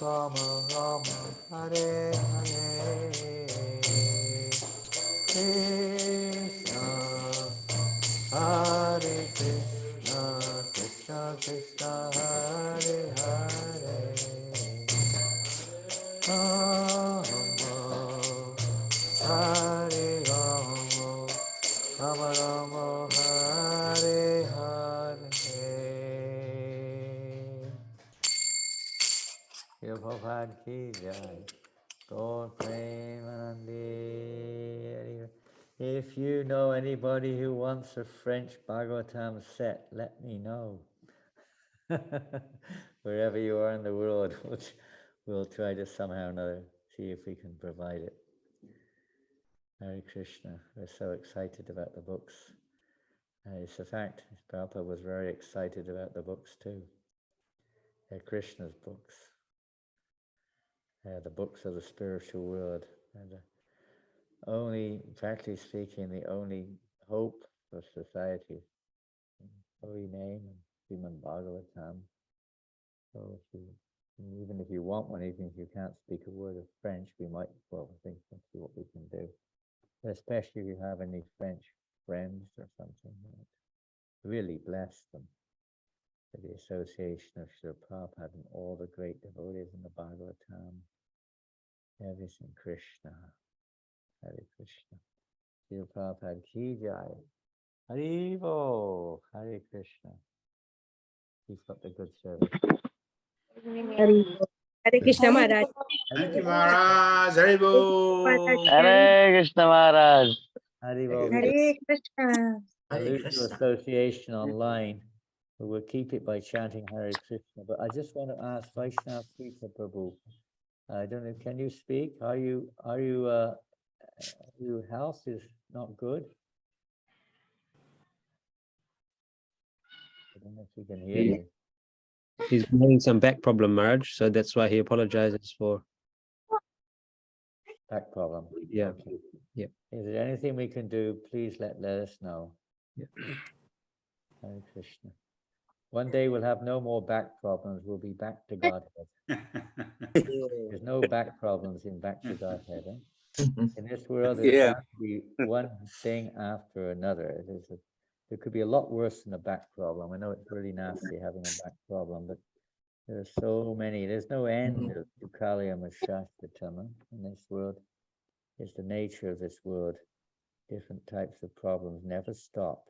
[SPEAKER 1] Rama Rama, Hare Hare, Krishna, Hare Krishna, Krishna Krishna, Hare Hare, Rama, Hare Rama, Rama Rama, Hare Hare. Shri Prabhupada ki jai. Gaur Premanande. If you know anybody who wants a French Bhagavatam set, let me know. Wherever you are in the world, we'll try to somehow or another see if we can provide it. Hare Krishna. We're so excited about the books. It's a fact. Prabhupada was very excited about the books too. They're Krishna's books. The books of the spiritual world. And only, practically speaking, the only hope for society. Holy name and Srimad Bhagavatam. So even if you want one, even if you can't speak a word of French, we might, well, think, let's see what we can do. Especially if you have any French friends or something, really bless them. For the association of Srila Prabhupada and all the great devotees in the Bhagavatam. Everything Krishna. Hare Krishna. Srila Prabhupada ki jai. Haribo. Hare Krishna. Keep up the good service.
[SPEAKER 2] Hare Hare Krishna Maharaj.
[SPEAKER 3] Thank you, Maharaj. Haribo.
[SPEAKER 4] Hare Krishna Maharaj.
[SPEAKER 1] Haribo.
[SPEAKER 2] Hare Krishna.
[SPEAKER 1] Salute to association online. We'll keep it by chanting Hare Krishna. But I just want to ask Vaishnav Sita Prabhu. I don't know, can you speak? Your health is not good? I don't know if you can hear me.
[SPEAKER 5] He's having some back problem, Maharaj, so that's why he apologizes for.
[SPEAKER 1] Back problem.
[SPEAKER 5] Yeah.
[SPEAKER 1] Okay.
[SPEAKER 5] Yeah.
[SPEAKER 1] Is there anything we can do? Please let us know.
[SPEAKER 5] Yeah.
[SPEAKER 1] Hare Krishna. One day we'll have no more back problems. We'll be back to Godhead. There's no back problems in back to Godhead. In this world, there's
[SPEAKER 3] Yeah.
[SPEAKER 1] bound to be one thing after another. There could be a lot worse than a back problem. I know it's really nasty having a back problem, but there's so many. There's no end of Dukkhalayam Shastratama in this world. It's the nature of this world. Different types of problems never stop.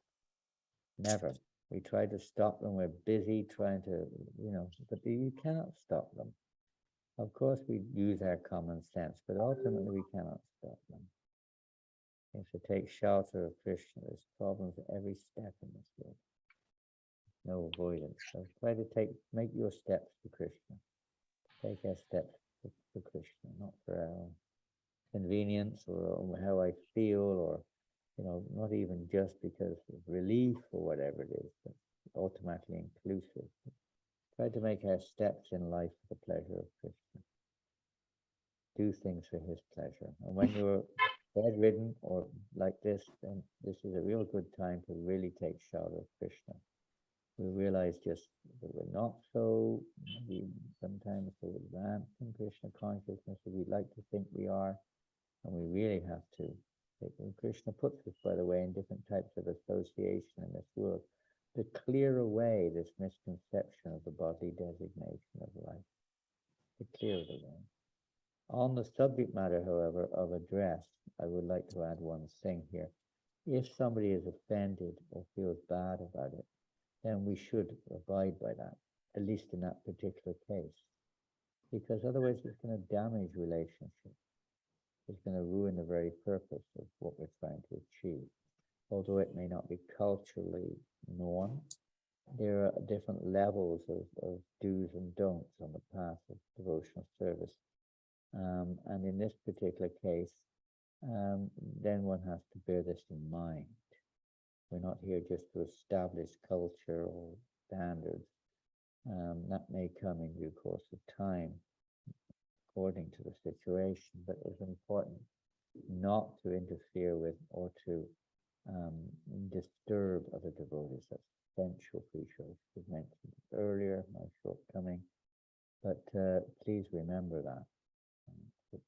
[SPEAKER 1] Never. We try to stop them. We're busy trying to, but you cannot stop them. Of course, we use our common sense, but ultimately we cannot stop them. We have to take shelter of Krishna. There's problems at every step in this world. No avoidance. So try to make your steps to Krishna. Take our steps for Krishna, not for our convenience or how I feel, or not even just because of relief or whatever it is, but ultimately inclusive. Try to make our steps in life for the pleasure of Krishna. Do things for his pleasure. And when you're bedridden or like this, then this is a real good time to really take shelter of Krishna. We realize just that we're not so, maybe sometimes so advanced in Krishna consciousness as we'd like to think we are, and we really have to. Krishna puts us, by the way, in different types of association in this world to clear away this misconception of the bodily designation of life, to clear it away. On the subject matter, however, of address, I would like to add one thing here. If somebody is offended or feels bad about it, then we should abide by that, at least in that particular case, because otherwise it's going to damage relationships. It's going to ruin the very purpose of what we're trying to achieve. Although it may not be culturally known, there are different levels of do's and don'ts on the path of devotional service. And in this particular case, then one has to bear this in mind. We're not here just to establish culture or standards. That may come in due course of time, according to the situation, but it's important not to interfere with or to disturb other devotees. That's essential for each other. We've mentioned it earlier, my shortcoming, but please remember that. The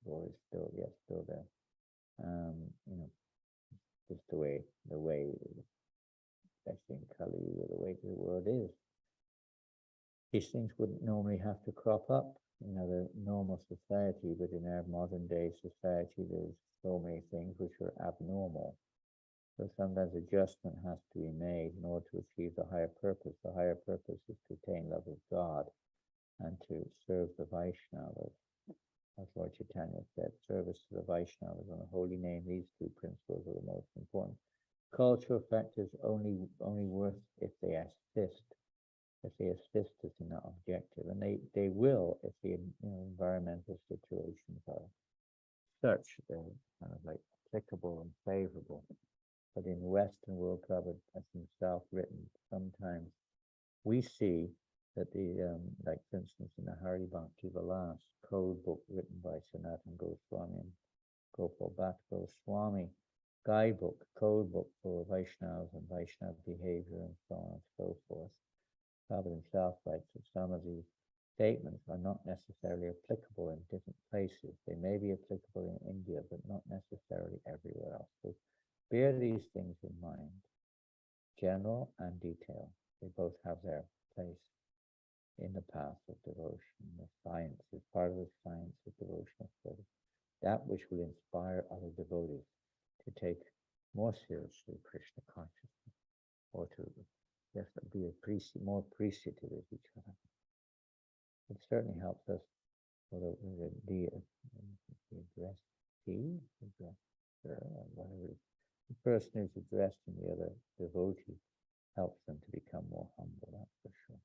[SPEAKER 1] door is still there. You know, just the way, especially in Kali Yuga, the way the world is. These things wouldn't normally have to crop up in other normal society, but in our modern day society, there's so many things which are abnormal. So sometimes adjustment has to be made in order to achieve the higher purpose. The higher purpose is to attain love of God and to serve the Vaishnavas. As Lord Chaitanya said, service to the Vaishnavas on the holy name, these two principles are the most important. Cultural factors only worth if they assist us in that objective, and they will if the environmental situations are such they're kind of like applicable and favorable. But in Western world, Prabhupada has himself written, sometimes we see that the like for instance in the Hari Bhakti Vilas code book written by Sanatana Goswami and Gopal Bhatt Goswami, guidebook, code book for Vaishnavas and Vaishnava behavior and so on and so forth. Prabhupada himself writes that some of these statements are not necessarily applicable in different places. They may be applicable in India, but not necessarily everywhere else. So bear these things in mind, general and detail. They both have their place in the path of devotion. The science is part of the science of devotional study. That which will inspire other devotees to take more seriously Krishna consciousness, or to just be more appreciative of each other. It certainly helps us for the addressee, whatever. The person who's addressing the other devotee helps them to become more humble, that's for sure.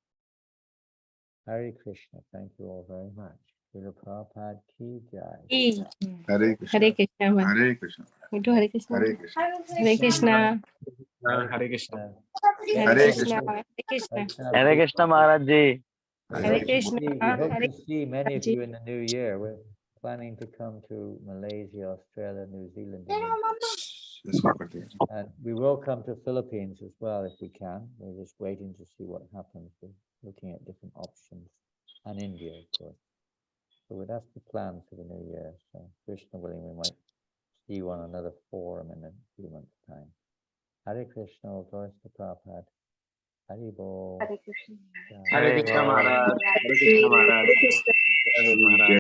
[SPEAKER 1] Hare Krishna, thank you all very much. Srila Prabhupada ki jai.
[SPEAKER 3] Hare Krishna.
[SPEAKER 2] Hare Krishna.
[SPEAKER 3] Hare Krishna.
[SPEAKER 2] We do Hare Krishna.
[SPEAKER 3] Hare Krishna.
[SPEAKER 2] Hare Krishna.
[SPEAKER 6] Hare Krishna.
[SPEAKER 2] Hare
[SPEAKER 3] Hare
[SPEAKER 2] Krishna.
[SPEAKER 3] Krishna.
[SPEAKER 2] Hare Krishna.
[SPEAKER 4] Hare Krishna Maharaj Ji.
[SPEAKER 2] Hare Krishna.
[SPEAKER 1] We hope
[SPEAKER 2] Hare
[SPEAKER 1] to see many of you in the new year. We're planning to come to Malaysia, Australia, New Zealand,
[SPEAKER 3] Yes, Bhakti.
[SPEAKER 1] and we will come to Philippines as well if we can. We're just waiting to see what happens. We're looking at different options, and India, of course. So that's the plan for the new year. So Krishna willing, we might see you on another forum in a few months' time. Hare Krishna, all glories to Prabhupada. Hare Bol.
[SPEAKER 2] Hare Krishna.
[SPEAKER 6] Hare Krishna Maharaj. Hare Krishna Maharaj.
[SPEAKER 2] Hare Krishna.
[SPEAKER 6] Jai Maharaj.